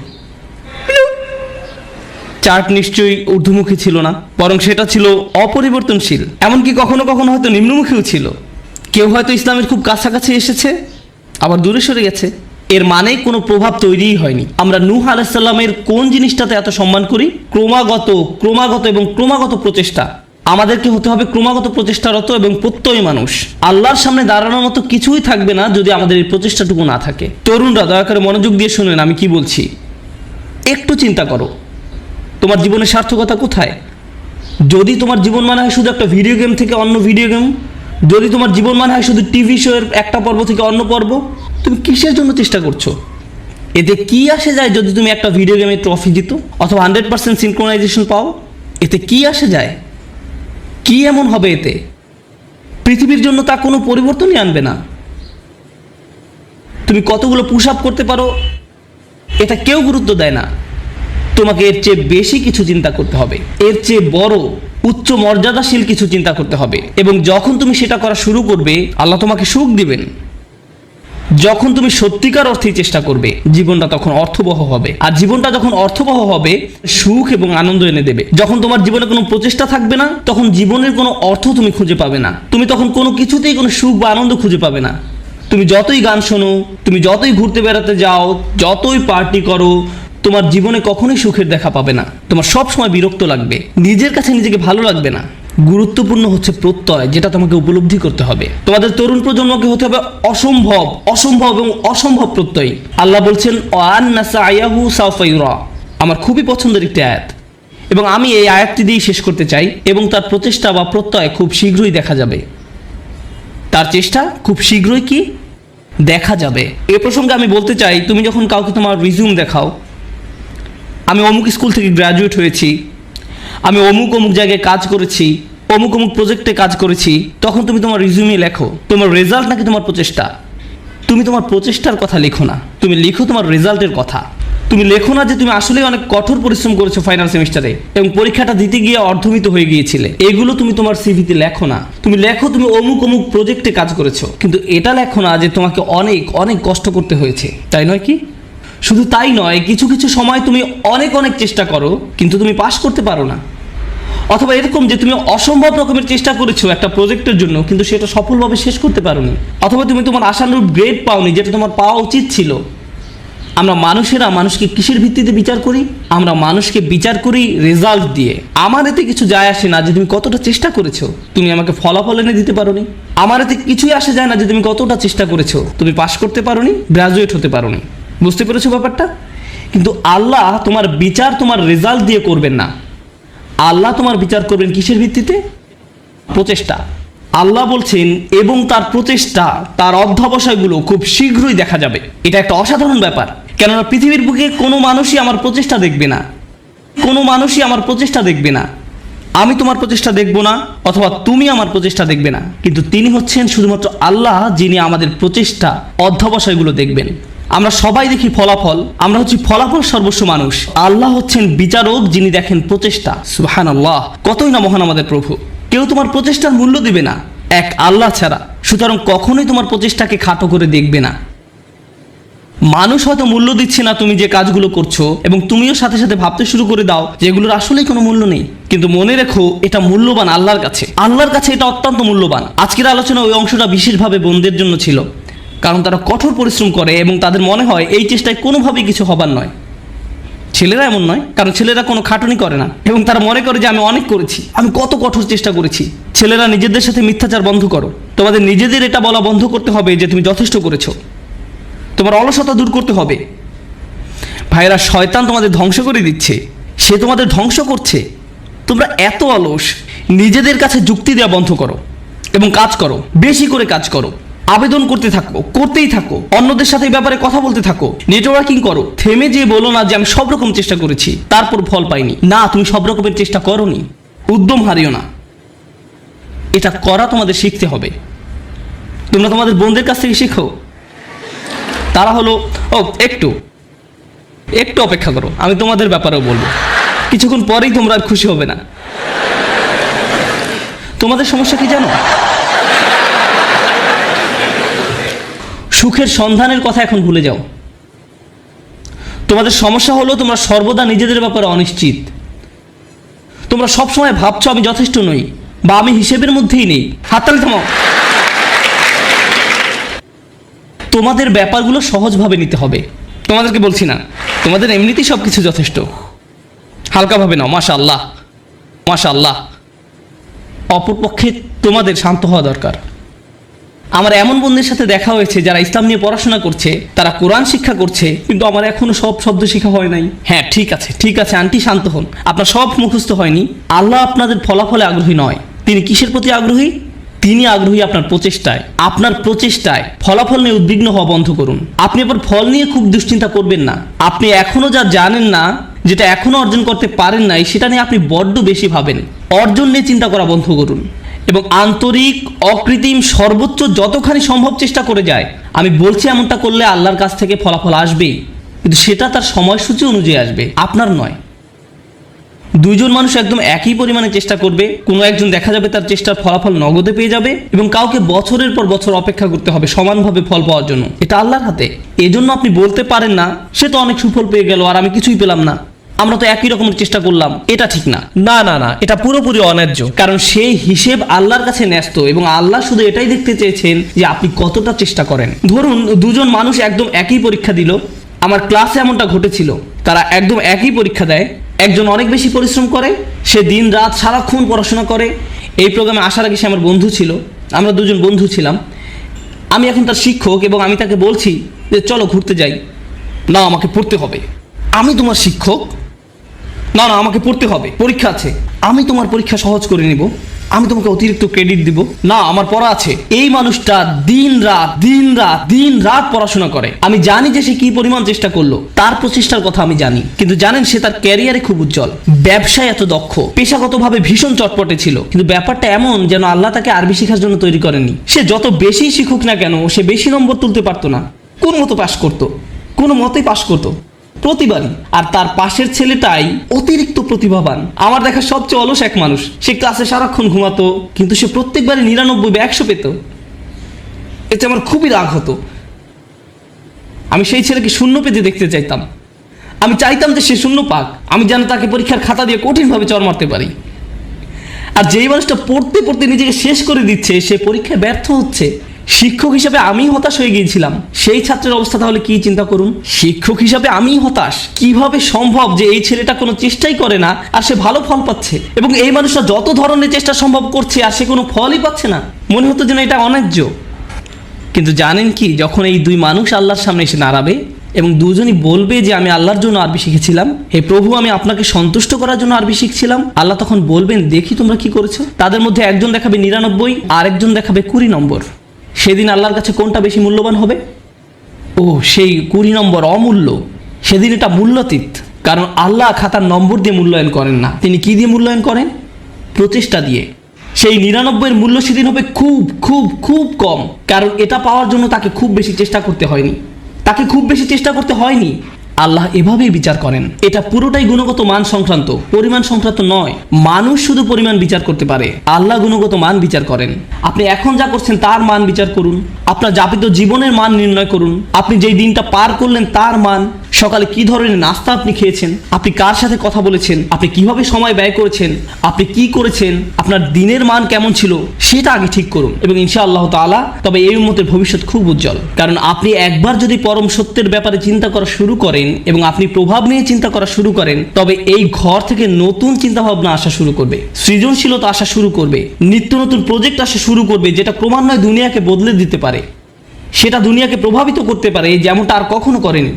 চার্ট নিশ্চয়ই ঊর্ধ্বমুখী ছিল না, বরং সেটা ছিল অপরিবর্তনশীল, এমনকি কখনো কখনো হয়তো নিম্নমুখীও ছিল। কেউ হয়তো ইসলামের খুব কাছাকাছি এসেছে, আবার দূরে সরে গেছে। এর মানে কোনো প্রভাব তৈরিই হয়নি। আমরা নূহ আলাইহিস সালামের কোন জিনিসটাতে এত সম্মান করি? ক্রমাগত এবং ক্রমাগত প্রচেষ্টা। আমাদেরকে হতে হবে ক্রমাগত প্রচেষ্টারত এবং প্রত্যয়ী মানুষ। আল্লাহর সামনে দাঁড়ানোর মতো কিছুই থাকবে না যদি আমাদের এই প্রচেষ্টাটুকু না থাকে। তরুণরা দয়া করে মনোযোগ দিয়ে শুনেন আমি কি বলছি। একটু চিন্তা করো, তোমার জীবনের সার্থকতা কোথায়? যদি তোমার জীবন মানে হয় শুধু একটা ভিডিও গেম থেকে অন্য ভিডিও গেম, যদি তোমার জীবন মানে হয় শুধু টিভি শোয়ের একটা পর্ব থেকে অন্য পর্ব, তুমি কিসের জন্য চেষ্টা করছো? এতে কি আসে যায় যদি তুমি একটা ভিডিও গেমে ট্রফি জিতো অথবা 100% সিনক্রোনাইজেশন পাও? এতে কি আসে যায়? কি এমন হবে এতে? পৃথিবীর জন্য তা কোনো পরিবর্তনই আনবে না। তুমি কতগুলো পুশ আপ করতে পারো এটা কেউ গুরুত্ব দেয় না। তোমাকে এর চেয়ে বেশি কিছু চিন্তা করতে হবে, এর চেয়ে বড় উচ্চ মর্যাদাশীল কিছু চিন্তা করতে হবে। এবং যখন তুমি সেটা করা শুরু করবে, আল্লাহ তোমাকে সুখ দিবেন। যখন তুমি সত্যিকার অর্থেই চেষ্টা করবে, জীবনটা তখন অর্থবহ হবে। আর জীবনটা যখন অর্থবহ হবে, সুখ এবং আনন্দ এনে দেবে। যখন তোমার জীবনে কোনো প্রচেষ্টা থাকবে না, তখন জীবনের কোনো অর্থ তুমি খুঁজে পাবে না। তুমি তখন কোনো কিছুতেই কোনো সুখ বা আনন্দ খুঁজে পাবে না। তুমি যতই গান শোনো, তুমি যতই ঘুরতে বেড়াতে যাও, যতই পার্টি করো, তোমার জীবনে কখনোই সুখের দেখা পাবে না। তোমার সব সময় বিরক্ত লাগবে, নিজের কাছে নিজেকে ভালো লাগবে না। গুরুত্বপূর্ণ হচ্ছে প্রত্যয়, যেটা তোমাকে উপলব্ধি করতে হবে। তোমাদের তরুণ প্রজন্মকে হতে হবে অসম্ভব এবং অসম্ভব প্রত্যয়ী। আল্লাহ বলছেন ওয়ান্না সায়াহু সাওফা ইউরা। আমার খুবই পছন্দের একটি আয়াত, এবং আমি এই আয়াতটি দিয়ে শেষ করতে চাই। এবং তার প্রচেষ্টা বা প্রত্যয় খুব শীঘ্রই দেখা যাবে। তার চেষ্টা খুব শীঘ্রই কি দেখা যাবে। এ প্রসঙ্গে আমি বলতে চাই, তুমি যখন কাউকে তোমার রিজিউম দেখাও, আমি অমুক স্কুল থেকে গ্র্যাজুয়েট হয়েছি, আমি অমুক জায়গায় কাজ করেছি, অমুক প্রজেক্টে কাজ করেছি, তখন তুমি তোমার রিজিউমে লেখো তোমার রেজাল্ট নাকি তোমার প্রচেষ্টা? তুমি তোমার প্রচেষ্টার কথা লেখো না, তুমি লেখো তোমার রেজাল্টের কথা। তুমি লেখো না যে তুমি আসলেই অনেক কঠোর পরিশ্রম করেছো ফাইনাল সেমিস্টারে এবং পরীক্ষাটা দিতে গিয়ে অর্ধমিত হয়ে গিয়েছিলে। এগুলো তুমি তোমার সিভিতে লেখো না। তুমি লেখো তুমি অমুক প্রজেক্টে কাজ করেছো, কিন্তু এটা লেখো না যে তোমাকে অনেক কষ্ট করতে হয়েছে, তাই নয় কি? শুধু তাই নয়, কিছু কিছু সময় তুমি অনেক অনেক চেষ্টা করো কিন্তু তুমি পাস করতে পারো না। অথবা এরকম যে তুমি অসম্ভব রকমের চেষ্টা করেছো একটা প্রজেক্টের জন্য কিন্তু সেটা সফলভাবে শেষ করতে পারোনি। অথবা তুমি তোমার আশানুরূপ গ্রেড পাওনি, যেটা তোমার পাওয়া উচিত ছিল। আমরা মানুষেরা মানুষকে কিসের ভিত্তিতে বিচার করি? আমরা মানুষকে বিচার করি রেজাল্ট দিয়ে। আমার এতে কিছু যায় আসে না যে তুমি কতটা চেষ্টা করেছো, তুমি আমাকে ফলাফল এনে দিতে পারোনি। আমার এতে কিছুই আসে যায় না যে তুমি কতটা চেষ্টা করেছো, তুমি পাস করতে পারোনি, গ্রাজুয়েট হতে পারোনি। বুঝতে পেরেছো ব্যাপারটা? কিন্তু আল্লাহ তোমার বিচার তোমার রেজাল্ট দিয়ে করবেন না। আল্লাহ তোমার বিচার করবেন কিসের ভিত্তিতে? প্রচেষ্টা। আল্লাহ বলছেন এবং তার প্রচেষ্টা, তার অধ্যবসায়গুলো খুব শীঘ্রই দেখা যাবে। এটা একটা অসাধারণ ব্যাপার, কেননা পৃথিবীর বুকে কোনো মানুষই আমার প্রচেষ্টা দেখবে না, কোনো মানুষই আমার প্রচেষ্টা দেখবে না। আমি তোমার প্রচেষ্টা দেখব না, অথবা তুমি আমার প্রচেষ্টা দেখবে না, কিন্তু তিনি হচ্ছেন শুধুমাত্র আল্লাহ, যিনি আমাদের প্রচেষ্টা অধ্যবসায়গুলো দেখবেন। আমরা সবাই দেখি ফলাফল, আমরা হচ্ছি ফলাফল সর্বস্ব মানুষ। আল্লাহ হচ্ছেন বিচারক, যিনি দেখেন প্রচেষ্টা। সুবহানাল্লাহ, কতই না মহান আমাদের প্রভু। কেউ তোমার প্রচেষ্টার মূল্য দিবে না এক আল্লাহ ছাড়া, সুতরাং কখনোই তোমার প্রচেষ্টাকে খাটো করে দেখবে না। মানুষ হয়তো মূল্য দিচ্ছে না তুমি যে কাজগুলো করছো, এবং তুমিও সাথে সাথে ভাবতে শুরু করে দাও যে এগুলোর আসলেই কোনো মূল্য নেই। কিন্তু মনে রেখো, এটা মূল্যবান আল্লাহর কাছে। আল্লাহর কাছে এটা অত্যন্ত মূল্যবান। আজকের আলোচনা ওই অংশটা বিশেষভাবে বোনদের জন্য ছিল, কারণ তারা কঠোর পরিশ্রম করে এবং তাদের মনে হয় এই চেষ্টায় কোনোভাবেই কিছু হবার নয়। ছেলেরা এমন নয়, কারণ ছেলেরা কোনো খাটুনি করে না এবং তারা মনে করে যে আমি অনেক করেছি, আমি কত কঠোর চেষ্টা করেছি। ছেলেরা নিজেদের সাথে মিথ্যাচার বন্ধ করো। তোমাদের নিজেদের এটা বলা বন্ধ করতে হবে যে তুমি যথেষ্ট করেছো। তোমার অলসতা দূর করতে হবে। ভাইরা, শয়তান তোমাদের ধ্বংস করে দিচ্ছে, সে তোমাদের ধ্বংস করছে। তোমরা এত অলস। নিজেদের কাছে যুক্তি দেওয়া বন্ধ করো এবং কাজ করো, বেশি করে কাজ করো, আবেদন করতে থাকো, করতেই থাকো, অন্যদের সাথে এই ব্যাপারে কথা বলতে থাকো, নেটওয়ার্কিং করো। থেমে যে বলো না যে আমি সব রকম চেষ্টা করেছি তারপর ফল পাইনি। না, তুমি সব রকমের চেষ্টা করোনি। উদ্যম হারিও না। এটা করা তোমাদের শিখতে হবে। তোমরা তোমাদের বোনদের কাছ থেকে শেখো। তারা হলো একটু অপেক্ষা করো, আমি তোমাদের ব্যাপারেও বলবো। কিছুক্ষণ পরেই তোমরা আর খুশি হবে না। তোমাদের সমস্যা কি জানো? সুখের সন্ধানের কথা এখন ভুলে যাও। তোমাদের সমস্যা হলো তোমরা সর্বদা নিজেদের ব্যাপারে অনিশ্চিত। তোমরা সবসময় ভাবছো আমি যথেষ্ট নই, বা আমি হিসেবের মধ্যেই নেই। হাততালি থামাও। তোমাদের ব্যাপারগুলো সহজভাবে নিতে হবে। তোমাদেরকে বলছি না, তোমাদের এমনিতেই সব কিছু যথেষ্ট। হালকাভাবে নাও। মাশাআল্লাহ, মাশাআল্লাহ। অপরপক্ষে তোমাদের শান্ত হওয়া দরকার। আমার এমন বন্ধুদের সাথে দেখা হয়েছে যারা ইসলাম নিয়ে পড়াশোনা করছে, তারা কোরআন শিক্ষা করছে, কিন্তু আমার এখনো সব শব্দ শেখা হয় নাই। হ্যাঁ, ঠিক আছে ঠিক আছে আন্টি, শান্ত হন। আপনার সব মুখস্থ হয়নি। আল্লাহ আপনাদের ফলাফলে আগ্রহী নয়। তিনি কিসের প্রতি আগ্রহী? তিনি আগ্রহী আপনার প্রচেষ্টায়। আপনার প্রচেষ্টায় ফলাফল নিয়ে উদ্বিগ্ন হওয়া বন্ধ করুন। আপনি আবার ফল নিয়ে খুব দুশ্চিন্তা করবেন না। আপনি এখনো যা জানেন না, যেটা এখনো অর্জন করতে পারেন নাই, সেটা নিয়ে আপনি বড্ড বেশি ভাবেন। অর্জন নিয়ে চিন্তা করা বন্ধ করুন এবং আন্তরিক, অকৃত্রিম, সর্বোচ্চ যতখানি সম্ভব চেষ্টা করে যায়। আমি বলছি এমনটা করলে আল্লাহর কাছ থেকে ফলাফল আসবেই, কিন্তু সেটা তার সময়সূচি অনুযায়ী আসবে, আপনার নয়। দুইজন মানুষ একদম একই পরিমাণে চেষ্টা করবে, কোনো একজন দেখা যাবে তার চেষ্টার ফলাফল নগদে পেয়ে যাবে, এবং কাউকে বছরের পর বছর অপেক্ষা করতে হবে সমানভাবে ফল পাওয়ার জন্য। এটা আল্লাহর হাতে। এজন্য আপনি বলতে পারেন না সে তো অনেক সুফল পেয়ে গেল আর আমি কিছুই পেলাম না, আমরা তো একই রকমের চেষ্টা করলাম। এটা ঠিক না। না না না, এটা পুরোপুরি অন্যায্য। কারণ সেই হিসেব আল্লাহর কাছে ন্যস্ত, এবং আল্লাহ শুধু এটাই দেখতে চেয়েছেন যে আপনি কতটা চেষ্টা করেন। ধরুন দুজন মানুষ একদম একই পরীক্ষা দিল। আমার ক্লাসে এমনটা ঘটেছিল। তারা একদম একই পরীক্ষা দেয়। একজন অনেক বেশি পরিশ্রম করে, সে দিন রাত সারাক্ষণ পড়াশোনা করে। এই প্রোগ্রামে আসার আগে সে আমার বন্ধু ছিল, আমরা দুজন বন্ধু ছিলাম। আমি এখন তার শিক্ষক এবং আমি তাকে বলছি যে চলো ঘুরতে যাই। না, আমাকে পড়তে হবে। আমি তোমার শিক্ষক? না না, আমাকে পড়তে হবে, পরীক্ষা আছে। আমি তোমার পরীক্ষা সহজ করে নিব, আমি তোমাকে অতিরিক্ত ক্রেডিট দিব। না, আমার পড়া আছে। এই মানুষটা দিন রাত পড়াশোনা করে। আমি জানি যে সে কি পরিমাণ চেষ্টা করলো, তার প্রচেষ্টার কথা আমি জানি। কিন্তু জানেন, সে তার ক্যারিয়ারে খুব উজ্জ্বল, ব্যবসায় এত দক্ষ, পেশাগতভাবে ভীষণ চটপটে ছিল। কিন্তু ব্যাপারটা এমন যেন আল্লাহ তাকে আরবি শেখার জন্য তৈরি করেননি। সে যত বেশি শিখুক না কেন, সে বেশি নম্বর তুলতে পারতো না। কোন মতো পাশ করতো, কোনো মতেই পাশ করতো প্রতিবারই। আর তার পাশের ছেলেটাই অতিরিক্ত প্রতিভাবান, আমার দেখা সবচেয়ে অলস এক মানুষ। সে ক্লাসে সারাক্ষণ ঘুমাতো, কিন্তু সে প্রত্যেকবারই 99 বা 100 পেত। এতে আমার খুবই রাগ হতো। আমি সেই ছেলেকে শূন্য পেতে দেখতে চাইতাম। আমি চাইতাম যে সে শূন্য পাক, আমি যেন তাকে পরীক্ষার খাতা দিয়ে কঠিনভাবে চড় মারতে পারি। আর যেই মানুষটা পড়তে পড়তে নিজেকে শেষ করে দিচ্ছে, সে পরীক্ষায় ব্যর্থ হচ্ছে, শিক্ষক হিসাবে আমি হতাশ হয়ে গিয়েছিলাম, সেই ছাত্রের অবস্থা তাহলে কি চিন্তা করুন। শিক্ষক হিসাবে আমি হতাশ, কিভাবে সম্ভব যে এই ছেলেটা কোনো চেষ্টাই করে না আর সে ভালো ফল পাচ্ছে, এবং এই মানুষটা যত ধরনের চেষ্টা সম্ভব করছে আর সে কোনো ফলই পাচ্ছে না। মনে হতো যেন এটা অন্যায্য। কিন্তু জানেন কি, যখন এই দুই মানুষ আল্লাহর সামনে এসে দাঁড়াবে এবং দুজনই বলবে যে আমি আল্লাহর জন্য আরবি শিখেছিলাম, হে প্রভু আমি আপনাকে সন্তুষ্ট করার জন্য আরবি শিখছিলাম, আল্লাহ তখন বলবেন দেখি তোমরা কি করেছো। তাদের মধ্যে একজন দেখাবে 99 আর একজন দেখাবে 20 নম্বর। সেদিন আল্লাহর কাছে কোনটা বেশি মূল্যবান হবে? ও, সেই 20 নম্বর অমূল্য। সেদিন এটা মূল্যাতীত, কারণ আল্লাহ খাতার নম্বর দিয়ে মূল্যায়ন করেন না। তিনি কি দিয়ে মূল্যায়ন করেন? প্রচেষ্টা দিয়ে। সেই 99 মূল্য সেদিন হবে খুব খুব খুব কম, কারণ এটা পাওয়ার জন্য তাকে খুব বেশি চেষ্টা করতে হয়নি, তাকে খুব বেশি চেষ্টা করতে হয়নি। আল্লাহ এভাবেই বিচার করেন। এটা পুরোটাই গুণগত মান সংক্রান্ত, পরিমাণ সংক্রান্ত নয়। মানুষ শুধু পরিমাণ বিচার করতে পারে, আল্লাহ গুণগত মান বিচার করেন। আপনি এখন যা করছেন তার মান বিচার করুন, আপনার যাপিত জীবনের মান নির্ণয় করুন, আপনি যেই দিনটা পার করলেন তার মান, সকালে কি ধরনের নাস্তা আপনি খেয়েছেন, আপনি কার সাথে কথা বলেছেন, আপনি কিভাবে সময় ব্যয় করেছেন, আপনি কি করেছেন, আপনার দিনের মান কেমন ছিল, সেটা আগে ঠিক করুন, এবং ইনশাআল্লাহ তাআলা তবে এই উম্মতের ভবিষ্যৎ খুব উজ্জ্বল। কারণ আপনি একবার যদি পরম সত্যের ব্যাপারে চিন্তা করা শুরু করেন এবং আপনি প্রভাব নিয়ে চিন্তা করা শুরু করেন, তবে এই ঘর থেকে নতুন চিন্তা ভাবনা আসা শুরু করবে, সৃজনশীলতা আসা শুরু করবে, নিত্য নতুন প্রজেক্ট আসা শুরু করবে, যেটা ক্রমান্বয়ে দুনিয়াকে বদলে দিতে পারে, সেটা দুনিয়াকে প্রভাবিত করতে পারে যেমনটা আর কখনো করেনি।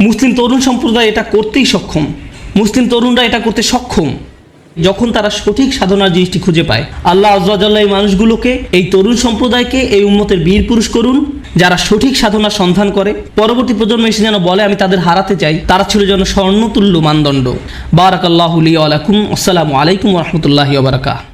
মুসলিম তরুণ সম্প্রদায় এটা করতেই সক্ষম, মুসলিম তরুণরা এটা করতে সক্ষম যখন তারা সঠিক সাধনার জিনিসটি খুঁজে পায়। আল্লাহ আযজা ওয়া জাল্লা এই মানুষগুলোকে, এই তরুণ সম্প্রদায়কে এই উম্মতের বীর পুরুষ করুন, যারা সঠিক সাধনার সন্ধান করে। পরবর্তী প্রজন্ম এসে যেন বলে আমি তাদের হারাতে চাই, তারা ছিল যেন স্বর্ণতুল্য মানদণ্ড। বারাকাল্লাহু লি ওয়া লাকুম। আসসালামু আলাইকুম ওয়া রাহমাতুল্লাহি ওয়া বারাকাতুহু।